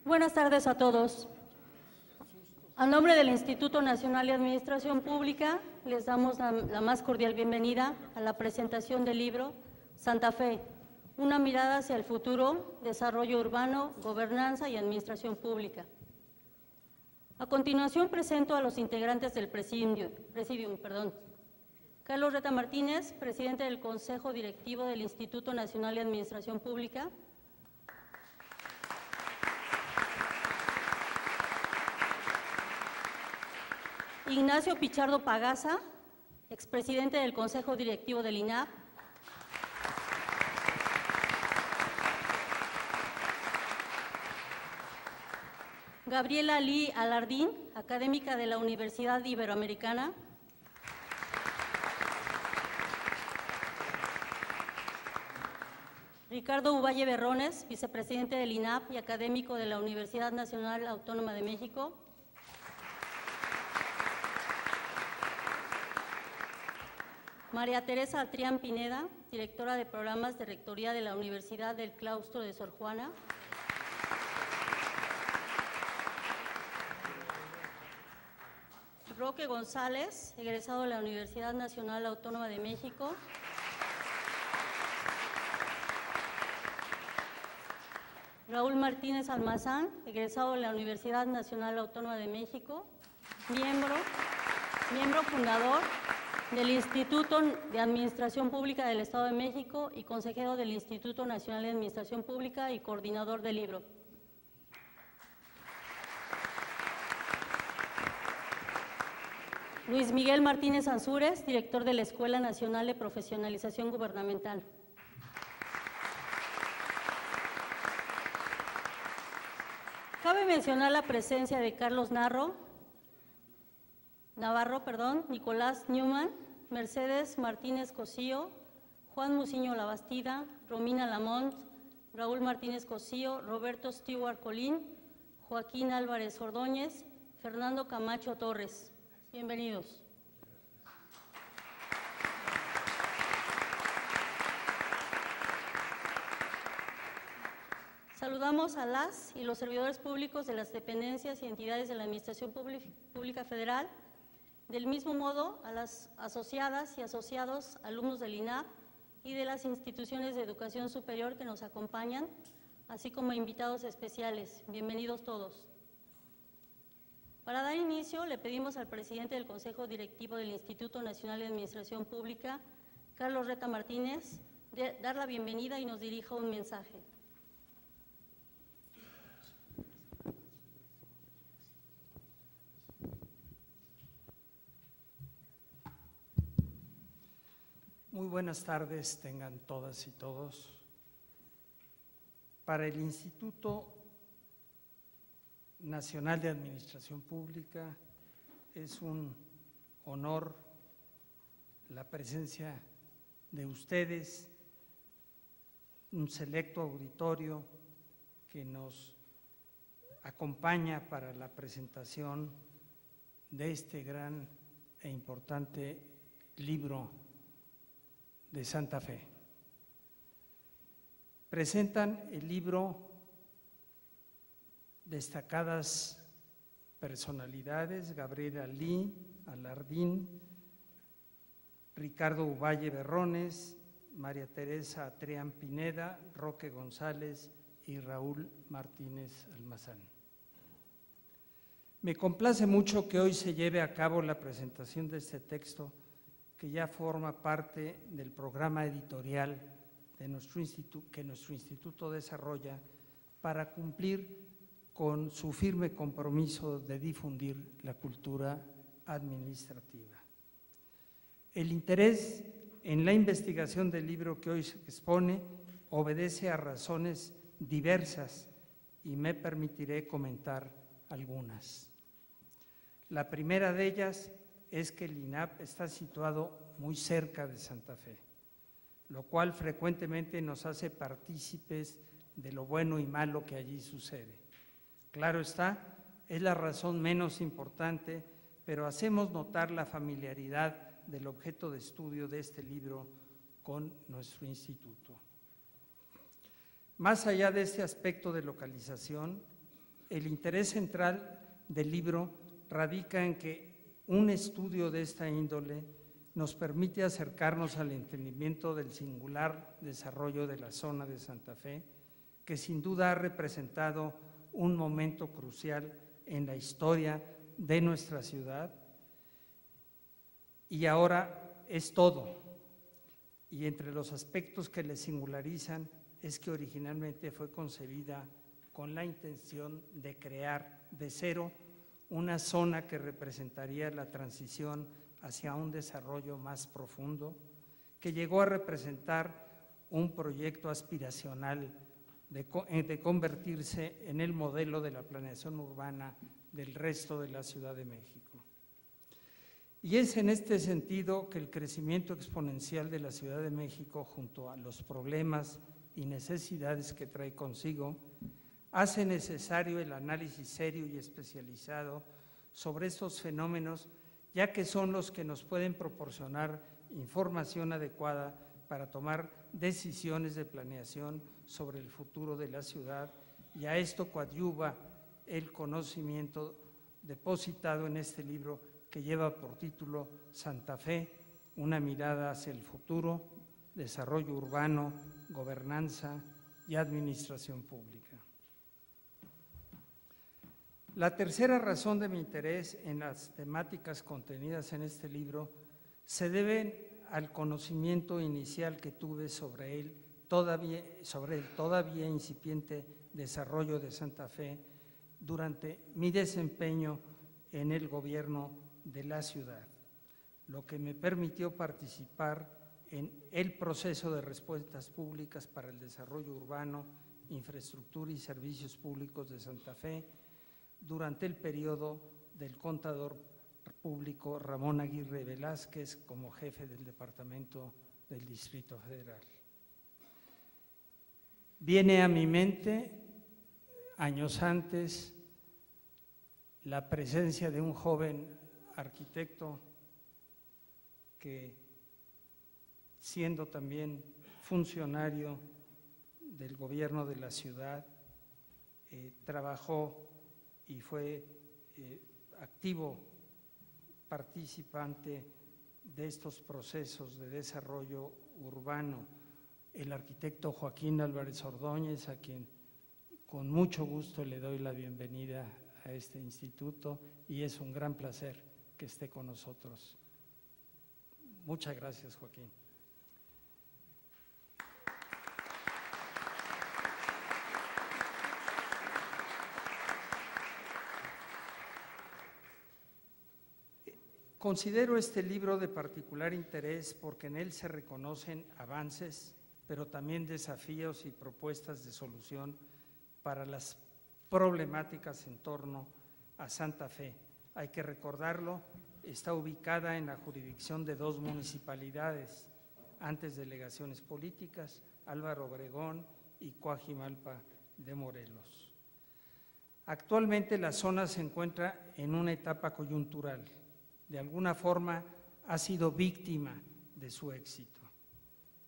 Buenas tardes a todos. A nombre del Instituto Nacional de Administración Pública, les damos la más cordial bienvenida a la presentación del libro Santa Fe, una mirada hacia el futuro, desarrollo urbano, gobernanza y administración pública. A continuación presento a los integrantes del Presidium. Carlos Reta Martínez, presidente del Consejo Directivo del Instituto Nacional de Administración Pública. Ignacio Pichardo Pagaza, expresidente del Consejo Directivo del INAP. Gabriela Lee Alardín, académica de la Universidad Iberoamericana. Ricardo Uvalle Berrones, vicepresidente del INAP y académico de la Universidad Nacional Autónoma de México. María Teresa Atrián Pineda, directora de programas de Rectoría de la Universidad del Claustro de Sor Juana. Roque González, egresado de la Universidad Nacional Autónoma de México. Raúl Martínez Almazán, egresado de la Universidad Nacional Autónoma de México, miembro fundador del Instituto de Administración Pública del Estado de México y consejero del Instituto Nacional de Administración Pública y coordinador del libro. Luis Miguel Martínez Ansúrez, director de la Escuela Nacional de Profesionalización Gubernamental. Cabe mencionar la presencia de Carlos Navarro, Nicolás Newman, Mercedes Martínez Cosío, Juan Muciño Labastida, Romina Lamont, Raúl Martínez Cosío, Roberto Stewart Colín, Joaquín Álvarez Ordóñez, Fernando Camacho Torres. Bienvenidos. Saludamos a las y los servidores públicos de las dependencias y entidades de la Administración Pública Federal. Del mismo modo, a las asociadas y asociados alumnos del INAP y de las instituciones de educación superior que nos acompañan, así como invitados especiales. Bienvenidos todos. Para dar inicio, le pedimos al presidente del Consejo Directivo del Instituto Nacional de Administración Pública, Carlos Reta Martínez, dar la bienvenida y nos dirija un mensaje. Muy buenas tardes tengan todas y todos. Para el Instituto Nacional de Administración Pública es un honor la presencia de ustedes, un selecto auditorio que nos acompaña para la presentación de este gran e importante libro de Santa Fe. Presentan el libro destacadas personalidades: Gabriela Lee Alardín, Ricardo Uvalle Berrones, María Teresa Atrián Pineda, Roque González y Raúl Martínez Almazán. Me complace mucho que hoy se lleve a cabo la presentación de este texto, que ya forma parte del programa editorial de que nuestro instituto desarrolla para cumplir con su firme compromiso de difundir la cultura administrativa. El interés en la investigación del libro que hoy se expone obedece a razones diversas y me permitiré comentar algunas. La primera de ellas es que el INAP está situado muy cerca de Santa Fe, lo cual frecuentemente nos hace partícipes de lo bueno y malo que allí sucede. Claro está, es la razón menos importante, pero hacemos notar la familiaridad del objeto de estudio de este libro con nuestro instituto. Más allá de este aspecto de localización, el interés central del libro radica en que un estudio de esta índole nos permite acercarnos al entendimiento del singular desarrollo de la zona de Santa Fe, que sin duda ha representado un momento crucial en la historia de nuestra ciudad y ahora es todo. Y entre los aspectos que le singularizan es que originalmente fue concebida con la intención de crear de cero una zona que representaría la transición hacia un desarrollo más profundo, que llegó a representar un proyecto aspiracional de convertirse en el modelo de la planeación urbana del resto de la Ciudad de México. Y es en este sentido que el crecimiento exponencial de la Ciudad de México, junto a los problemas y necesidades que trae consigo, hace necesario el análisis serio y especializado sobre estos fenómenos, ya que son los que nos pueden proporcionar información adecuada para tomar decisiones de planeación sobre el futuro de la ciudad, y a esto coadyuva el conocimiento depositado en este libro que lleva por título Santa Fe, una mirada hacia el futuro, desarrollo urbano, gobernanza y administración pública. La tercera razón de mi interés en las temáticas contenidas en este libro se debe al conocimiento inicial que tuve sobre el todavía incipiente desarrollo de Santa Fe durante mi desempeño en el gobierno de la ciudad, lo que me permitió participar en el proceso de respuestas públicas para el desarrollo urbano, infraestructura y servicios públicos de Santa Fe durante el periodo del contador público Ramón Aguirre Velázquez como jefe del Departamento del Distrito Federal. Viene a mi mente, años antes, la presencia de un joven arquitecto que, siendo también funcionario del gobierno de la ciudad, trabajó y fue activo participante de estos procesos de desarrollo urbano, el arquitecto Joaquín Álvarez Ordóñez, a quien con mucho gusto le doy la bienvenida a este instituto y es un gran placer que esté con nosotros. Muchas gracias, Joaquín. Considero este libro de particular interés porque en él se reconocen avances, pero también desafíos y propuestas de solución para las problemáticas en torno a Santa Fe. Hay que recordarlo, está ubicada en la jurisdicción de dos municipalidades, antes delegaciones políticas, Álvaro Obregón y Coajimalpa de Morelos. Actualmente la zona se encuentra en una etapa coyuntural. De alguna forma ha sido víctima de su éxito.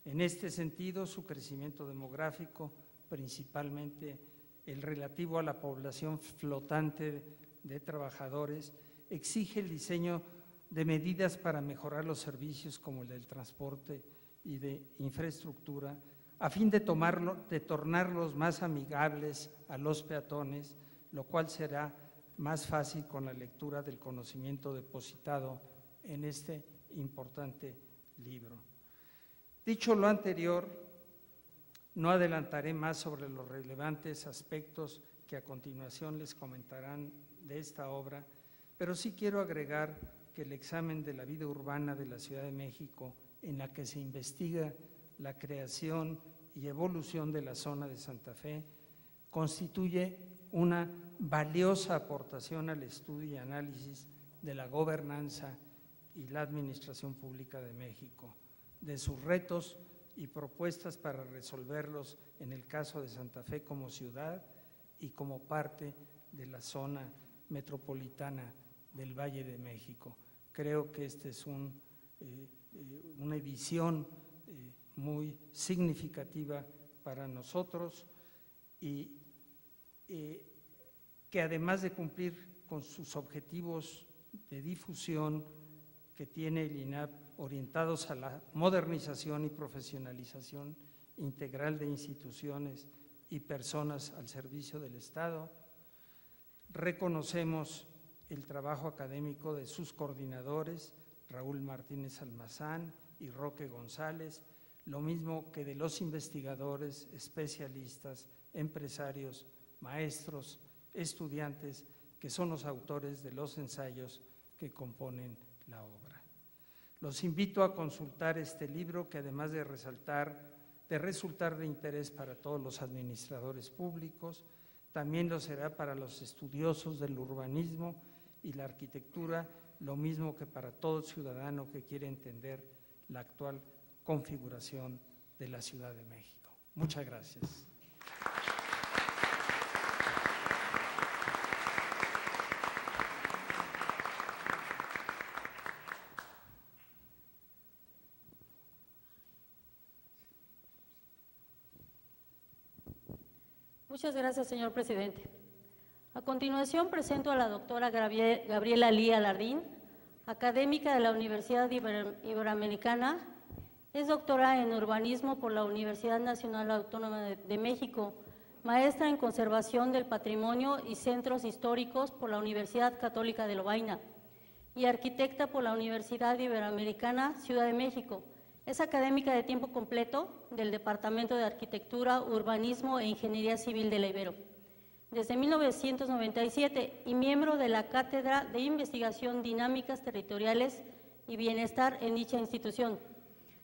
En este sentido, su crecimiento demográfico, principalmente el relativo a la población flotante de trabajadores, exige el diseño de medidas para mejorar los servicios como el del transporte y de infraestructura, a fin de tornarlos más amigables a los peatones, lo cual será más fácil con la lectura del conocimiento depositado en este importante libro. Dicho lo anterior, no adelantaré más sobre los relevantes aspectos que a continuación les comentarán de esta obra, pero sí quiero agregar que el examen de la vida urbana de la Ciudad de México, en la que se investiga la creación y evolución de la zona de Santa Fe, constituye una valiosa aportación al estudio y análisis de la gobernanza y la administración pública de México, de sus retos y propuestas para resolverlos en el caso de Santa Fe como ciudad y como parte de la zona metropolitana del Valle de México. Creo que esta es una visión muy significativa para nosotros y que además de cumplir con sus objetivos de difusión que tiene el INAP orientados a la modernización y profesionalización integral de instituciones y personas al servicio del Estado, reconocemos el trabajo académico de sus coordinadores, Raúl Martínez Almazán y Roque González, lo mismo que de los investigadores, especialistas, empresarios, maestros, estudiantes, que son los autores de los ensayos que componen la obra. Los invito a consultar este libro que además de resultar de interés para todos los administradores públicos, también lo será para los estudiosos del urbanismo y la arquitectura, lo mismo que para todo ciudadano que quiere entender la actual configuración de la Ciudad de México. Muchas gracias. Muchas gracias, señor presidente. A continuación presento a la doctora Gabriela Lía Lardín, académica de la Universidad Iberoamericana. Es doctora en urbanismo por la Universidad Nacional Autónoma de México, maestra en conservación del patrimonio y centros históricos por la Universidad Católica de Lovaina y arquitecta por la Universidad Iberoamericana Ciudad de México. Es académica de tiempo completo del Departamento de Arquitectura, Urbanismo e Ingeniería Civil de la Ibero desde 1997 y miembro de la Cátedra de Investigación Dinámicas Territoriales y Bienestar en dicha institución.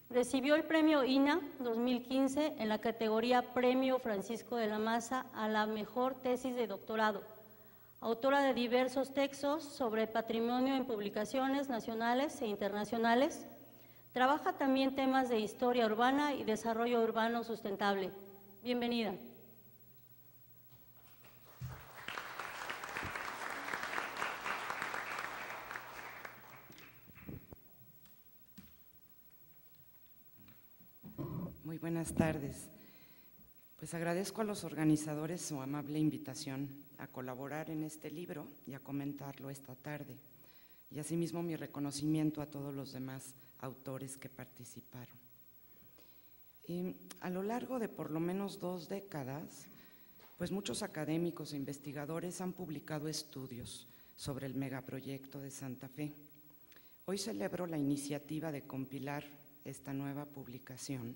Recibió el Premio INA 2015 en la categoría Premio Francisco de la Maza a la mejor tesis de doctorado. Autora de diversos textos sobre patrimonio en publicaciones nacionales e internacionales. Trabaja también temas de historia urbana y desarrollo urbano sustentable. Bienvenida. Muy buenas tardes. Pues agradezco a los organizadores su amable invitación a colaborar en este libro y a comentarlo esta tarde. Y asimismo mi reconocimiento a todos los demás autores que participaron. A lo largo de por lo menos 2 décadas, pues muchos académicos e investigadores han publicado estudios sobre el megaproyecto de Santa Fe. Hoy celebro la iniciativa de compilar esta nueva publicación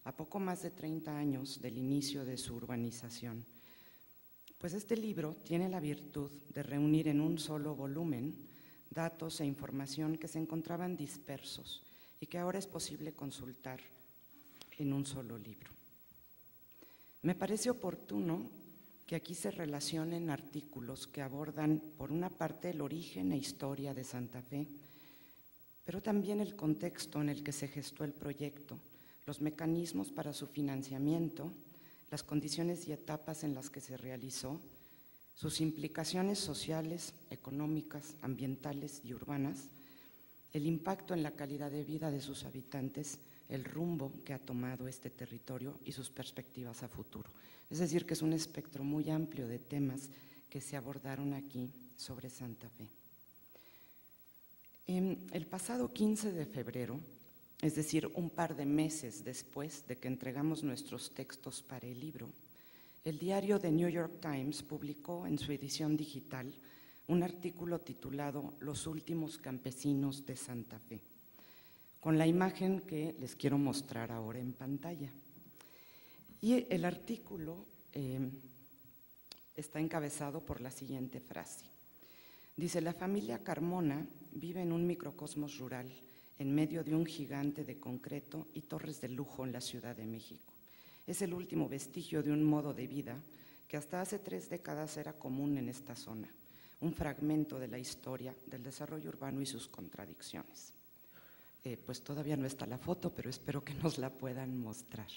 a poco más de 30 años del inicio de su urbanización. Pues este libro tiene la virtud de reunir en un solo volumen datos e información que se encontraban dispersos y que ahora es posible consultar en un solo libro. Me parece oportuno que aquí se relacionen artículos que abordan, por una parte, el origen e historia de Santa Fe, pero también el contexto en el que se gestó el proyecto, los mecanismos para su financiamiento, las condiciones y etapas en las que se realizó, sus implicaciones sociales, económicas, ambientales y urbanas, el impacto en la calidad de vida de sus habitantes, el rumbo que ha tomado este territorio y sus perspectivas a futuro. Es decir, que es un espectro muy amplio de temas que se abordaron aquí sobre Santa Fe. El pasado 15 de febrero, es decir, un par de meses después de que entregamos nuestros textos para el libro, el diario The New York Times publicó en su edición digital un artículo titulado Los últimos campesinos de Santa Fe, con la imagen que les quiero mostrar ahora en pantalla. Y el artículo está encabezado por la siguiente frase. Dice: la familia Carmona vive en un microcosmos rural en medio de un gigante de concreto y torres de lujo en la Ciudad de México. Es el último vestigio de un modo de vida que hasta hace 3 décadas era común en esta zona, un fragmento de la historia del desarrollo urbano y sus contradicciones. Pues todavía no está la foto, pero espero que nos la puedan mostrar.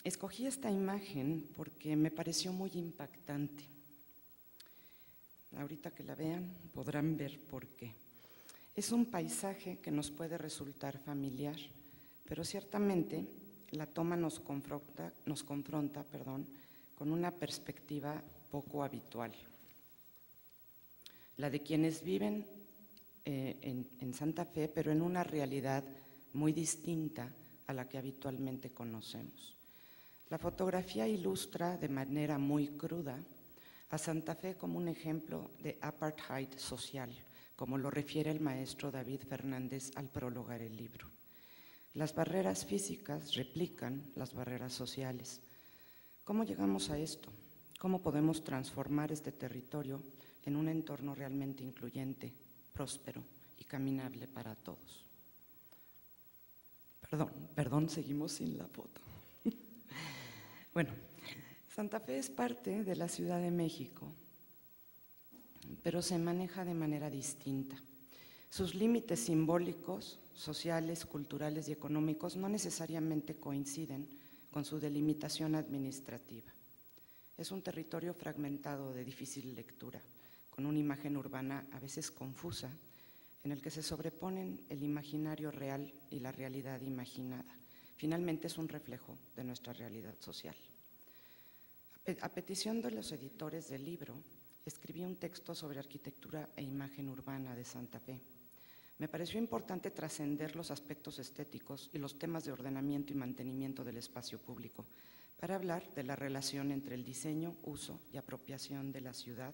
Escogí esta imagen porque me pareció muy impactante. Ahorita que la vean podrán ver por qué. Es un paisaje que nos puede resultar familiar, pero ciertamente la toma nos confronta con una perspectiva poco habitual, la de quienes viven en Santa Fe, pero en una realidad muy distinta a la que habitualmente conocemos. La fotografía ilustra de manera muy cruda a Santa Fe como un ejemplo de apartheid social, como lo refiere el maestro David Fernández al prologar el libro. Las barreras físicas replican las barreras sociales. ¿Cómo llegamos a esto? ¿Cómo podemos transformar este territorio en un entorno realmente incluyente, próspero y caminable para todos? Perdón, seguimos sin la foto. Bueno, Santa Fe es parte de la Ciudad de México, pero se maneja de manera distinta. Sus límites simbólicos, sociales, culturales y económicos no necesariamente coinciden con su delimitación administrativa. Es un territorio fragmentado de difícil lectura, con una imagen urbana a veces confusa, en el que se sobreponen el imaginario real y la realidad imaginada. Finalmente es un reflejo de nuestra realidad social. A petición de los editores del libro, escribí un texto sobre arquitectura e imagen urbana de Santa Fe. Me pareció importante trascender los aspectos estéticos y los temas de ordenamiento y mantenimiento del espacio público para hablar de la relación entre el diseño, uso y apropiación de la ciudad,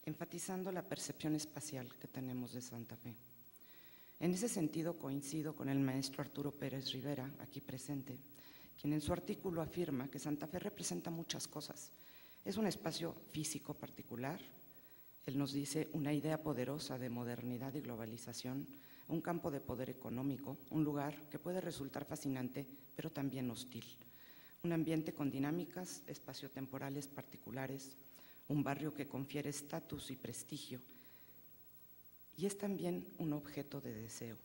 enfatizando la percepción espacial que tenemos de Santa Fe. En ese sentido coincido con el maestro Arturo Pérez Rivera, aquí presente, quien en su artículo afirma que Santa Fe representa muchas cosas. Es un espacio físico particular, él nos dice una idea poderosa de modernidad y globalización, un campo de poder económico, un lugar que puede resultar fascinante, pero también hostil. Un ambiente con dinámicas espaciotemporales particulares, un barrio que confiere estatus y prestigio, y es también un objeto de deseo.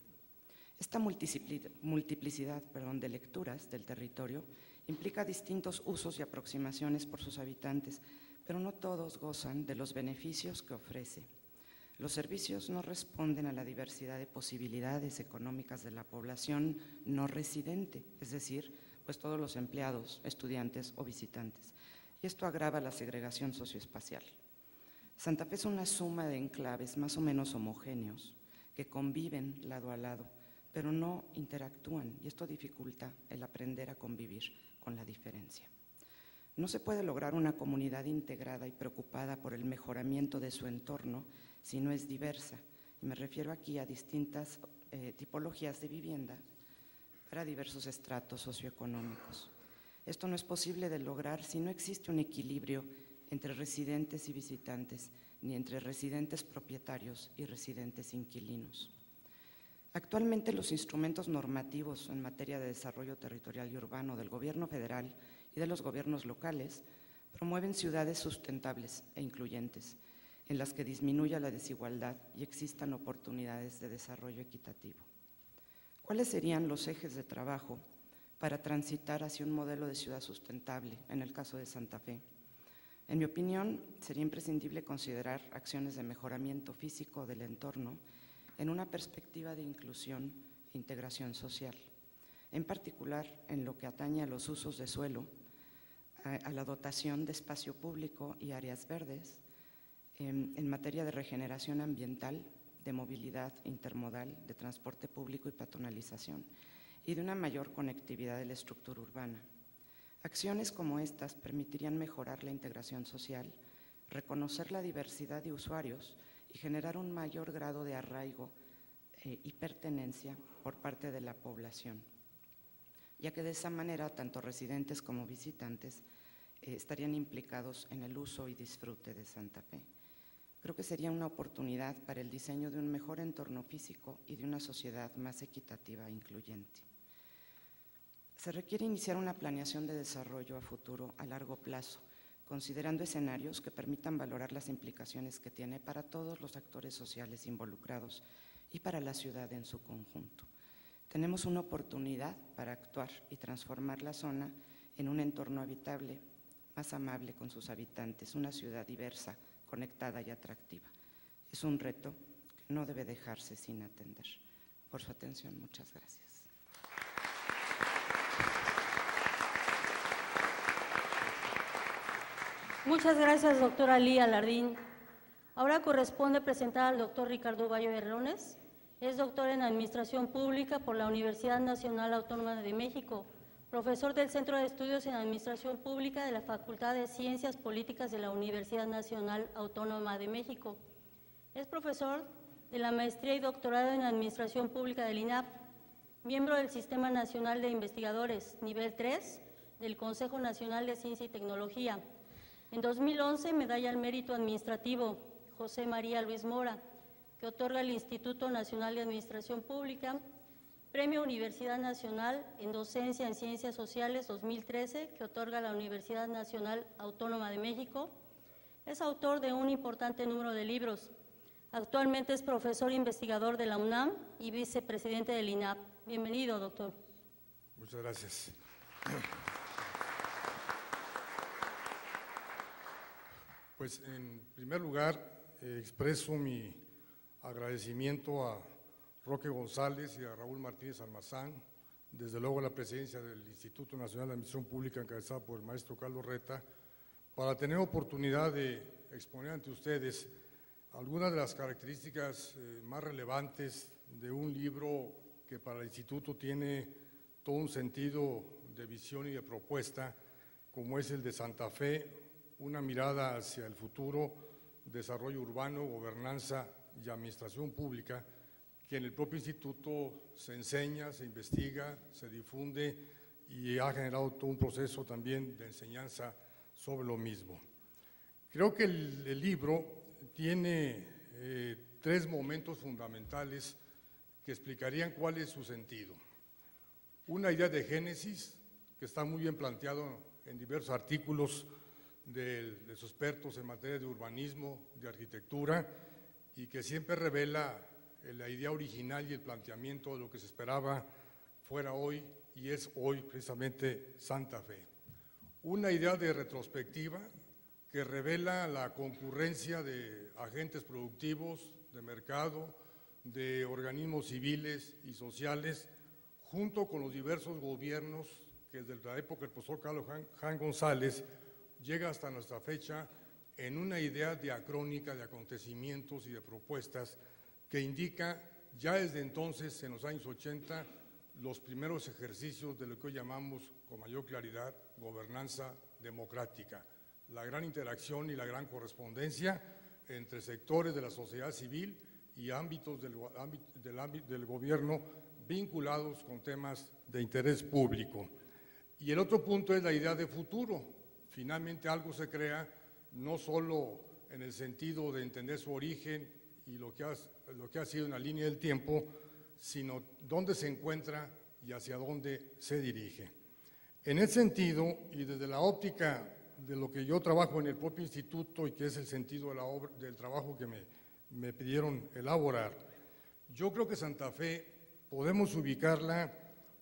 Esta multiplicidad de lecturas del territorio implica distintos usos y aproximaciones por sus habitantes, pero no todos gozan de los beneficios que ofrece. Los servicios no responden a la diversidad de posibilidades económicas de la población no residente, es decir, pues todos los empleados, estudiantes o visitantes. Y esto agrava la segregación socioespacial. Santa Fe es una suma de enclaves más o menos homogéneos que conviven lado a lado, pero no interactúan, y esto dificulta el aprender a convivir con la diferencia. No se puede lograr una comunidad integrada y preocupada por el mejoramiento de su entorno si no es diversa, y me refiero aquí a distintas tipologías de vivienda para diversos estratos socioeconómicos. Esto no es posible de lograr si no existe un equilibrio entre residentes y visitantes, ni entre residentes propietarios y residentes inquilinos. Actualmente los instrumentos normativos en materia de desarrollo territorial y urbano del gobierno federal y de los gobiernos locales promueven ciudades sustentables e incluyentes, en las que disminuya la desigualdad y existan oportunidades de desarrollo equitativo. ¿Cuáles serían los ejes de trabajo para transitar hacia un modelo de ciudad sustentable en el caso de Santa Fe? En mi opinión, sería imprescindible considerar acciones de mejoramiento físico del entorno en una perspectiva de inclusión e integración social, en particular en lo que atañe a los usos de suelo, a la dotación de espacio público y áreas verdes, en materia de regeneración ambiental, de movilidad intermodal, de transporte público y peatonalización, y de una mayor conectividad de la estructura urbana. Acciones como estas permitirían mejorar la integración social, reconocer la diversidad de usuarios y generar un mayor grado de arraigo y pertenencia por parte de la población, ya que de esa manera tanto residentes como visitantes estarían implicados en el uso y disfrute de Santa Fe. Creo que sería una oportunidad para el diseño de un mejor entorno físico y de una sociedad más equitativa e incluyente. Se requiere iniciar una planeación de desarrollo a futuro a largo plazo, considerando escenarios que permitan valorar las implicaciones que tiene para todos los actores sociales involucrados y para la ciudad en su conjunto. Tenemos una oportunidad para actuar y transformar la zona en un entorno habitable, más amable con sus habitantes, una ciudad diversa, conectada y atractiva. Es un reto que no debe dejarse sin atender. Por su atención, muchas gracias. Muchas gracias, doctora Lía Lardín. Ahora corresponde presentar al doctor Ricardo Bayo Herrones. Es doctor en Administración Pública por la Universidad Nacional Autónoma de México, profesor del Centro de Estudios en Administración Pública de la Facultad de Ciencias Políticas de la Universidad Nacional Autónoma de México. Es profesor de la Maestría y Doctorado en Administración Pública del INAP, miembro del Sistema Nacional de Investigadores, nivel 3, del Consejo Nacional de Ciencia y Tecnología. En 2011, medalla al Mérito Administrativo José María Luis Mora, que otorga el Instituto Nacional de Administración Pública, Premio Universidad Nacional en Docencia en Ciencias Sociales 2013, que otorga la Universidad Nacional Autónoma de México. Es autor de un importante número de libros. Actualmente es profesor investigador de la UNAM y vicepresidente del INAP. Bienvenido, doctor. Muchas gracias. Pues en primer lugar expreso mi agradecimiento a Roque González y a Raúl Martínez Almazán, desde luego a la presidencia del Instituto Nacional de Administración Pública encabezada por el maestro Carlos Reta, para tener oportunidad de exponer ante ustedes algunas de las características más relevantes de un libro que para el Instituto tiene todo un sentido de visión y de propuesta, como es el de Santa Fe, una mirada hacia el futuro, desarrollo urbano, gobernanza y administración pública, que en el propio instituto se enseña, se investiga, se difunde y ha generado todo un proceso también de enseñanza sobre lo mismo. Creo que el libro tiene tres momentos fundamentales que explicarían cuál es su sentido. Una idea de génesis, que está muy bien planteado en diversos artículos de sus expertos en materia de urbanismo, de arquitectura, y que siempre revela la idea original y el planteamiento de lo que se esperaba fuera hoy y es hoy precisamente Santa Fe. Una idea de retrospectiva que revela la concurrencia de agentes productivos, de mercado, de organismos civiles y sociales, junto con los diversos gobiernos que desde la época del profesor Carlos Jan González llega hasta nuestra fecha en una idea diacrónica de acontecimientos y de propuestas que indica ya desde entonces, en los años 80, los primeros ejercicios de lo que hoy llamamos con mayor claridad gobernanza democrática, la gran interacción y la gran correspondencia entre sectores de la sociedad civil y ámbitos del gobierno vinculados con temas de interés público. Y el otro punto es la idea de futuro. Finalmente algo se crea no solo en el sentido de entender su origen y lo que ha sido una línea del tiempo, sino dónde se encuentra y hacia dónde se dirige. En ese sentido, y desde la óptica de lo que yo trabajo en el propio instituto y que es el sentido de la obra, del trabajo que me pidieron elaborar, yo creo que Santa Fe podemos ubicarla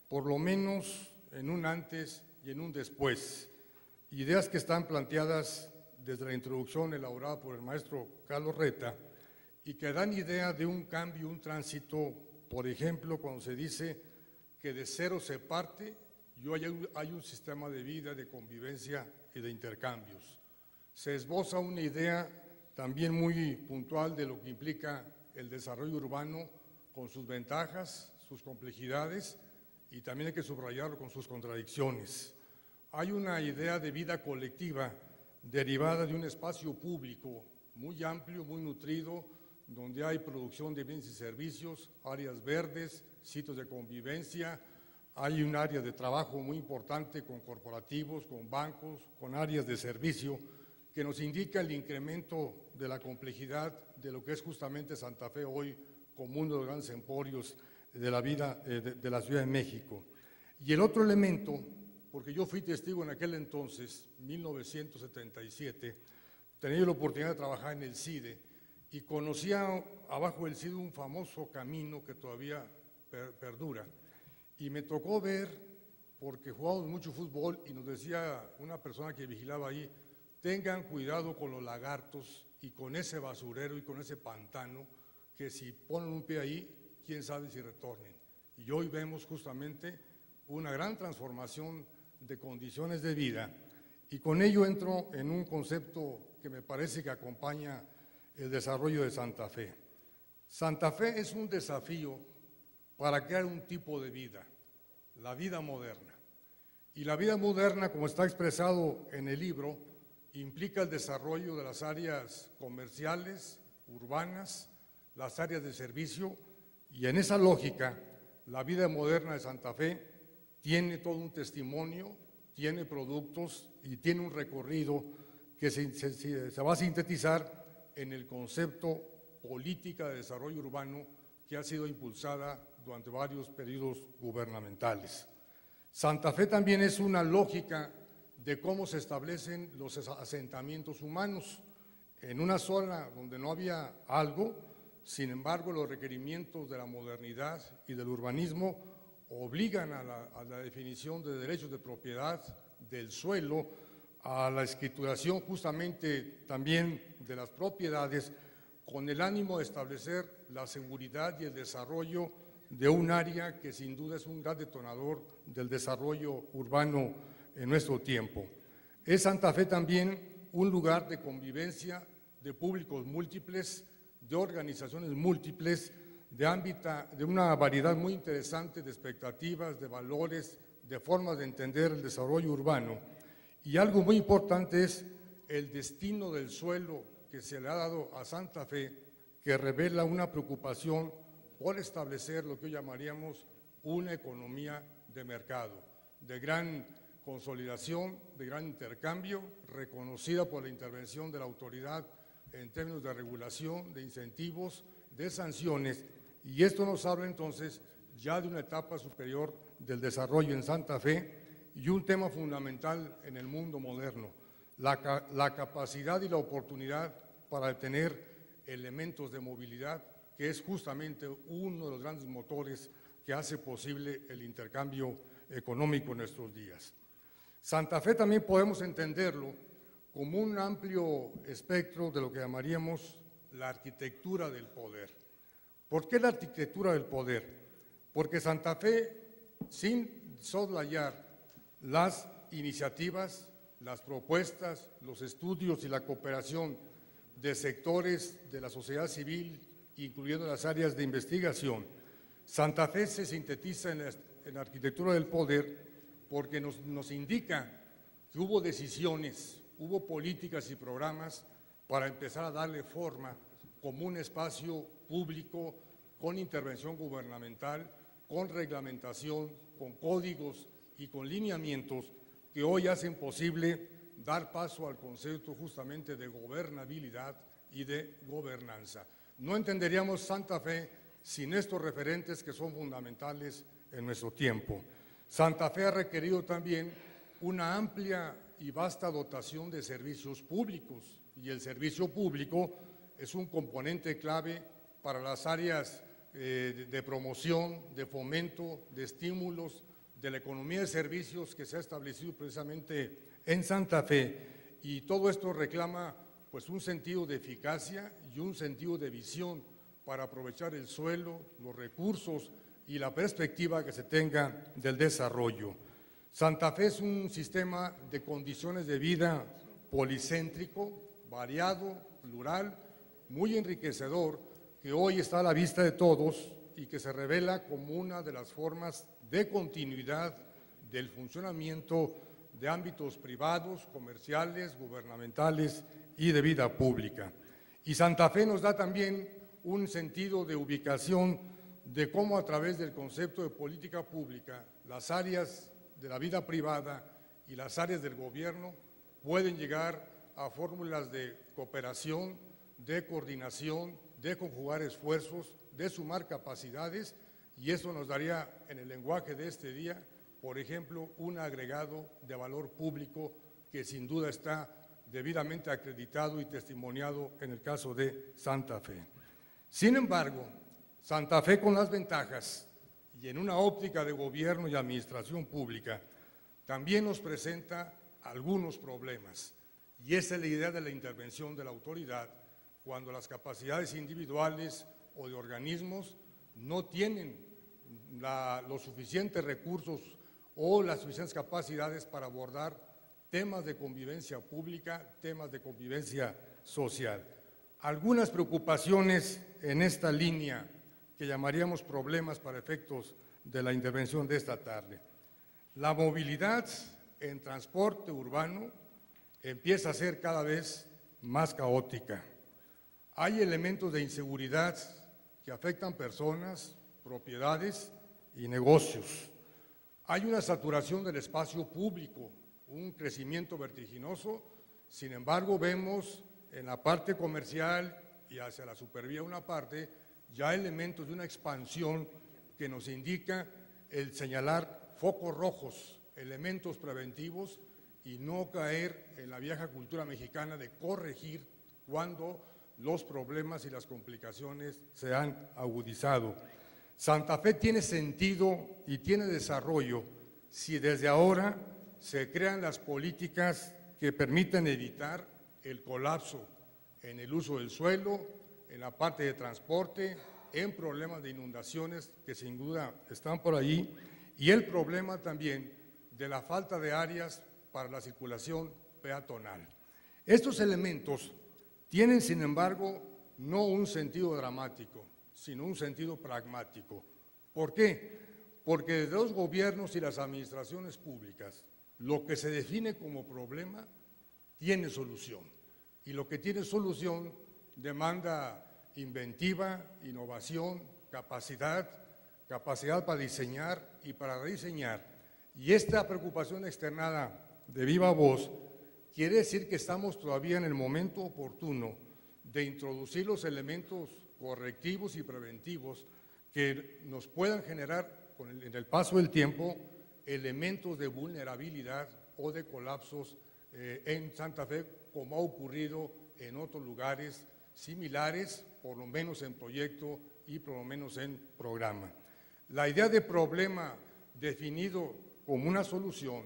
por lo menos en un antes y en un después. Ideas que están planteadas desde la introducción elaborada por el maestro Carlos Reta y que dan idea de un cambio, un tránsito, por ejemplo, cuando se dice que de cero se parte y hoy hay un sistema de vida, de convivencia y de intercambios. Se esboza una idea también muy puntual de lo que implica el desarrollo urbano con sus ventajas, sus complejidades y también hay que subrayarlo con sus contradicciones. Hay una idea de vida colectiva derivada de un espacio público muy amplio, muy nutrido, donde hay producción de bienes y servicios, áreas verdes, sitios de convivencia, hay un área de trabajo muy importante con corporativos, con bancos, con áreas de servicio, que nos indica el incremento de la complejidad de lo que es justamente Santa Fe hoy como uno de los grandes emporios de la vida de la Ciudad de México. Y el otro elemento, porque yo fui testigo en aquel entonces, 1977, tenía la oportunidad de trabajar en el CIDE y conocía abajo del CIDE un famoso camino que todavía perdura. Y me tocó ver, porque jugábamos mucho fútbol y nos decía una persona que vigilaba ahí, tengan cuidado con los lagartos y con ese basurero y con ese pantano, que si ponen un pie ahí, quién sabe si retornen. Y hoy vemos justamente una gran transformación de condiciones de vida Y con ello entro en un concepto que me parece que acompaña el desarrollo de Santa Fe. Santa Fe es un desafío para crear un tipo de vida, la vida moderna. Y la vida moderna, como está expresado en el libro, implica el desarrollo de las áreas comerciales, urbanas, las áreas de servicio, y en esa lógica, la vida moderna de Santa Fe tiene todo un testimonio, tiene productos y tiene un recorrido que se va a sintetizar en el concepto política de desarrollo urbano que ha sido impulsada durante varios periodos gubernamentales. Santa Fe también es una lógica de cómo se establecen los asentamientos humanos. En una zona donde no había algo, sin embargo, los requerimientos de la modernidad y del urbanismo obligan a la definición de derechos de propiedad del suelo, a la escrituración justamente también de las propiedades, con el ánimo de establecer la seguridad y el desarrollo de un área que sin duda es un gran detonador del desarrollo urbano en nuestro tiempo. Es Santa Fe también un lugar de convivencia de públicos múltiples, de organizaciones múltiples, de una variedad muy interesante de expectativas, de valores, de formas de entender el desarrollo urbano. Y algo muy importante es el destino del suelo que se le ha dado a Santa Fe, que revela una preocupación por establecer lo que hoy llamaríamos una economía de mercado, de gran consolidación, de gran intercambio, reconocida por la intervención de la autoridad en términos de regulación, de incentivos, de sanciones, y esto nos habla entonces ya de una etapa superior del desarrollo en Santa Fe y un tema fundamental en el mundo moderno, la capacidad y la oportunidad para tener elementos de movilidad, que es justamente uno de los grandes motores que hace posible el intercambio económico en nuestros días. Santa Fe también podemos entenderlo como un amplio espectro de lo que llamaríamos la arquitectura del poder. ¿Por qué la arquitectura del poder? Porque Santa Fe, sin soslayar las iniciativas, las propuestas, los estudios y la cooperación de sectores de la sociedad civil, incluyendo las áreas de investigación, Santa Fe se sintetiza en la arquitectura del poder porque nos indica que hubo decisiones, hubo políticas y programas para empezar a darle forma como un espacio público con intervención gubernamental, con reglamentación, con códigos y con lineamientos que hoy hacen posible dar paso al concepto justamente de gobernabilidad y de gobernanza. No entenderíamos Santa Fe sin estos referentes que son fundamentales en nuestro tiempo. Santa Fe ha requerido también una amplia y vasta dotación de servicios públicos, y el servicio público es un componente clave para las áreas de promoción, de fomento, de estímulos, de la economía de servicios que se ha establecido precisamente en Santa Fe, y todo esto reclama pues un sentido de eficacia y un sentido de visión para aprovechar el suelo, los recursos y la perspectiva que se tenga del desarrollo. Santa Fe es un sistema de condiciones de vida policéntrico, variado, plural, muy enriquecedor, que hoy está a la vista de todos y que se revela como una de las formas de continuidad del funcionamiento de ámbitos privados, comerciales, gubernamentales y de vida pública. Y Santa Fe nos da también un sentido de ubicación de cómo a través del concepto de política pública las áreas de la vida privada y las áreas del gobierno pueden llegar a fórmulas de cooperación, de coordinación, de conjugar esfuerzos, de sumar capacidades, y eso nos daría en el lenguaje de este día, por ejemplo, un agregado de valor público que sin duda está debidamente acreditado y testimoniado en el caso de Santa Fe. Sin embargo, Santa Fe, con las ventajas y en una óptica de gobierno y administración pública, también nos presenta algunos problemas, y esa es la idea de la intervención de la autoridad cuando las capacidades individuales o de organismos no tienen los suficientes recursos o las suficientes capacidades para abordar temas de convivencia pública, temas de convivencia social. Algunas preocupaciones en esta línea que llamaríamos problemas para efectos de la intervención de esta tarde. La movilidad en transporte urbano empieza a ser cada vez más caótica. Hay elementos de inseguridad que afectan personas, propiedades y negocios. Hay una saturación del espacio público, un crecimiento vertiginoso. Sin embargo, vemos en la parte comercial y hacia la supervía una parte, ya elementos de una expansión que nos indica el señalar focos rojos, elementos preventivos y no caer en la vieja cultura mexicana de corregir cuando los problemas y las complicaciones se han agudizado. Santa Fe tiene sentido y tiene desarrollo si desde ahora se crean las políticas que permiten evitar el colapso en el uso del suelo, en la parte de transporte, en problemas de inundaciones que sin duda están por ahí, y el problema también de la falta de áreas para la circulación peatonal. Estos elementos tienen, sin embargo, no un sentido dramático, sino un sentido pragmático. ¿Por qué? Porque desde los gobiernos y las administraciones públicas, lo que se define como problema tiene solución, y lo que tiene solución demanda inventiva, innovación, capacidad para diseñar y para rediseñar. Y esta preocupación externada de viva voz quiere decir que estamos todavía en el momento oportuno de introducir los elementos correctivos y preventivos que nos puedan generar, en el paso del tiempo, elementos de vulnerabilidad o de colapsos en Santa Fe, como ha ocurrido en otros lugares similares, por lo menos en proyecto y por lo menos en programa. La idea de problema definido como una solución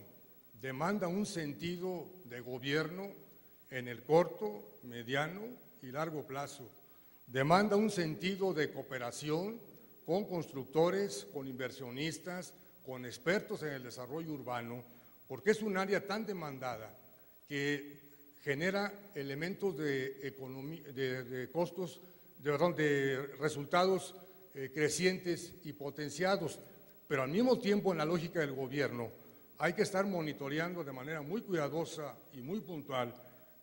demanda un sentido de gobierno en el corto, mediano y largo plazo. Demanda un sentido de cooperación con constructores, con inversionistas, con expertos en el desarrollo urbano, porque es un área tan demandada que genera elementos de costos, de resultados crecientes y potenciados, pero al mismo tiempo en la lógica del gobierno hay que estar monitoreando de manera muy cuidadosa y muy puntual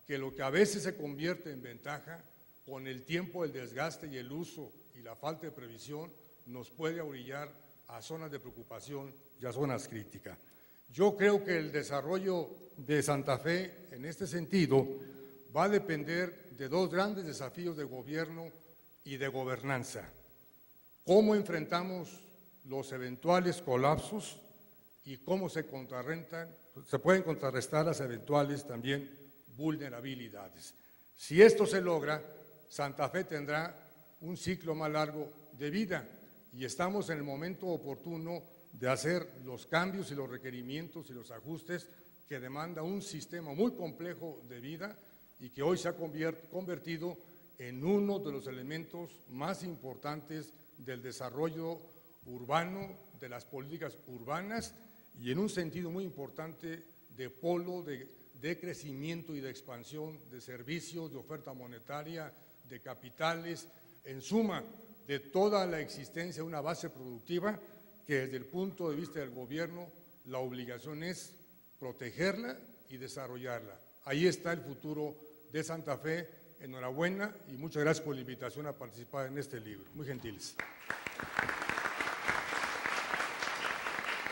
que lo que a veces se convierte en ventaja, con el tiempo, el desgaste y el uso y la falta de previsión, nos puede orillar a zonas de preocupación y a zonas críticas. Yo creo que el desarrollo de Santa Fe en este sentido va a depender de dos grandes desafíos de gobierno y de gobernanza. Cómo enfrentamos los eventuales colapsos y cómo se pueden contrarrestar las eventuales también vulnerabilidades. Si esto se logra, Santa Fe tendrá un ciclo más largo de vida y estamos en el momento oportuno de hacer los cambios y los requerimientos y los ajustes que demanda un sistema muy complejo de vida y que hoy se ha convertido en uno de los elementos más importantes del desarrollo urbano, de las políticas urbanas y en un sentido muy importante de polo de crecimiento y de expansión de servicios, de oferta monetaria, de capitales, en suma, de toda la existencia de una base productiva que desde el punto de vista del gobierno la obligación es protegerla y desarrollarla. Ahí está el futuro de Santa Fe. Enhorabuena y muchas gracias por la invitación a participar en este libro. Muy gentiles.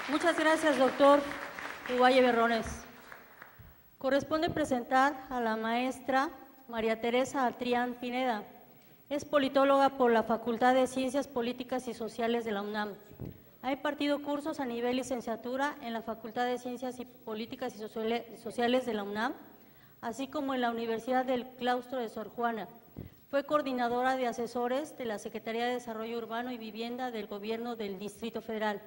Muchas gracias, doctor Uvalle Berrones. Corresponde presentar a la maestra María Teresa Altrián Pineda. Es politóloga por la Facultad de Ciencias Políticas y Sociales de la UNAM. Ha impartido cursos a nivel licenciatura en la Facultad de Ciencias Políticas y Sociales de la UNAM, así como en la Universidad del Claustro de Sor Juana. Fue coordinadora de asesores de la Secretaría de Desarrollo Urbano y Vivienda del Gobierno del Distrito Federal.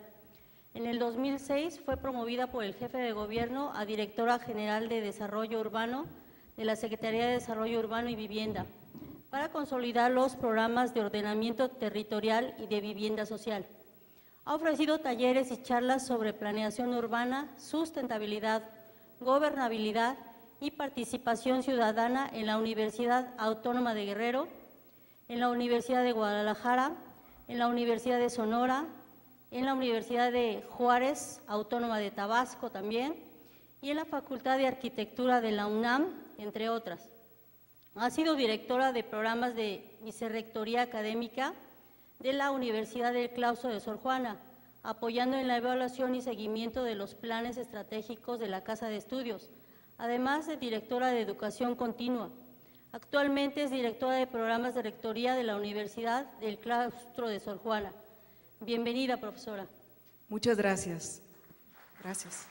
En el 2006 fue promovida por el jefe de gobierno a Directora General de Desarrollo Urbano de la Secretaría de Desarrollo Urbano y Vivienda, para consolidar los programas de ordenamiento territorial y de vivienda social. Ha ofrecido talleres y charlas sobre planeación urbana, sustentabilidad, gobernabilidad y participación ciudadana en la Universidad Autónoma de Guerrero, en la Universidad de Guadalajara, en la Universidad de Sonora, en la Universidad de Juárez, Autónoma de Tabasco también, y en la Facultad de Arquitectura de la UNAM, entre otras. Ha sido directora de programas de vicerrectoría académica de la Universidad del Claustro de Sor Juana, apoyando en la evaluación y seguimiento de los planes estratégicos de la Casa de Estudios, además de directora de Educación Continua. Actualmente es directora de programas de rectoría de la Universidad del Claustro de Sor Juana. Bienvenida, profesora. Muchas gracias. Gracias.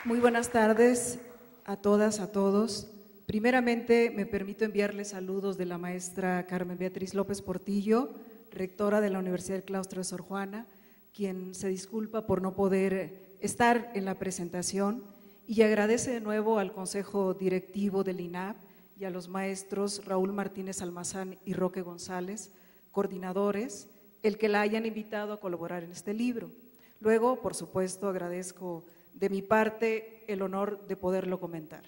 Muy buenas tardes a todas, a todos. Primeramente, me permito enviarles saludos de la maestra Carmen Beatriz López Portillo, rectora de la Universidad del Claustro de Sor Juana, quien se disculpa por no poder estar en la presentación y agradece de nuevo al Consejo Directivo del INAP y a los maestros Raúl Martínez Almazán y Roque González, coordinadores, el que la hayan invitado a colaborar en este libro. Luego, por supuesto, agradezco de mi parte el honor de poderlo comentar.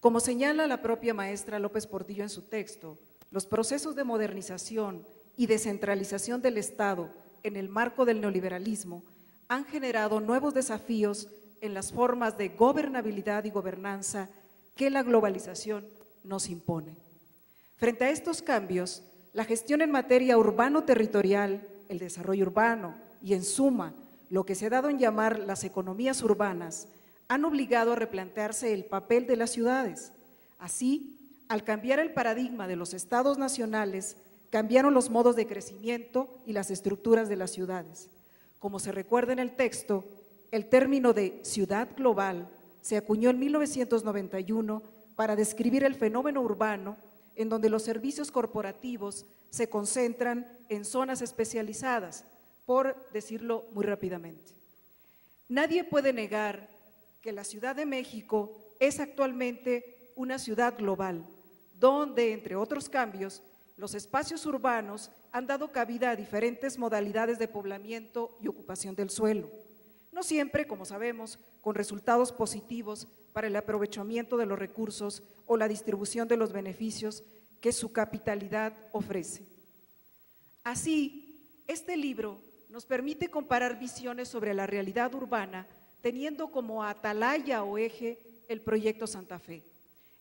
Como señala la propia maestra López Portillo en su texto, los procesos de modernización y descentralización del Estado en el marco del neoliberalismo han generado nuevos desafíos en las formas de gobernabilidad y gobernanza que la globalización nos impone. Frente a estos cambios, la gestión en materia urbano-territorial, el desarrollo urbano y, en suma, lo que se ha dado en llamar las economías urbanas, han obligado a replantearse el papel de las ciudades. Así, al cambiar el paradigma de los estados nacionales, cambiaron los modos de crecimiento y las estructuras de las ciudades. Como se recuerda en el texto, el término de ciudad global se acuñó en 1991 para describir el fenómeno urbano en donde los servicios corporativos se concentran en zonas especializadas, por decirlo muy rápidamente. Nadie puede negar que la Ciudad de México es actualmente una ciudad global, donde, entre otros cambios, los espacios urbanos han dado cabida a diferentes modalidades de poblamiento y ocupación del suelo. No siempre, como sabemos, con resultados positivos para el aprovechamiento de los recursos o la distribución de los beneficios que su capitalidad ofrece. Así, este libro nos permite comparar visiones sobre la realidad urbana teniendo como atalaya o eje el proyecto Santa Fe.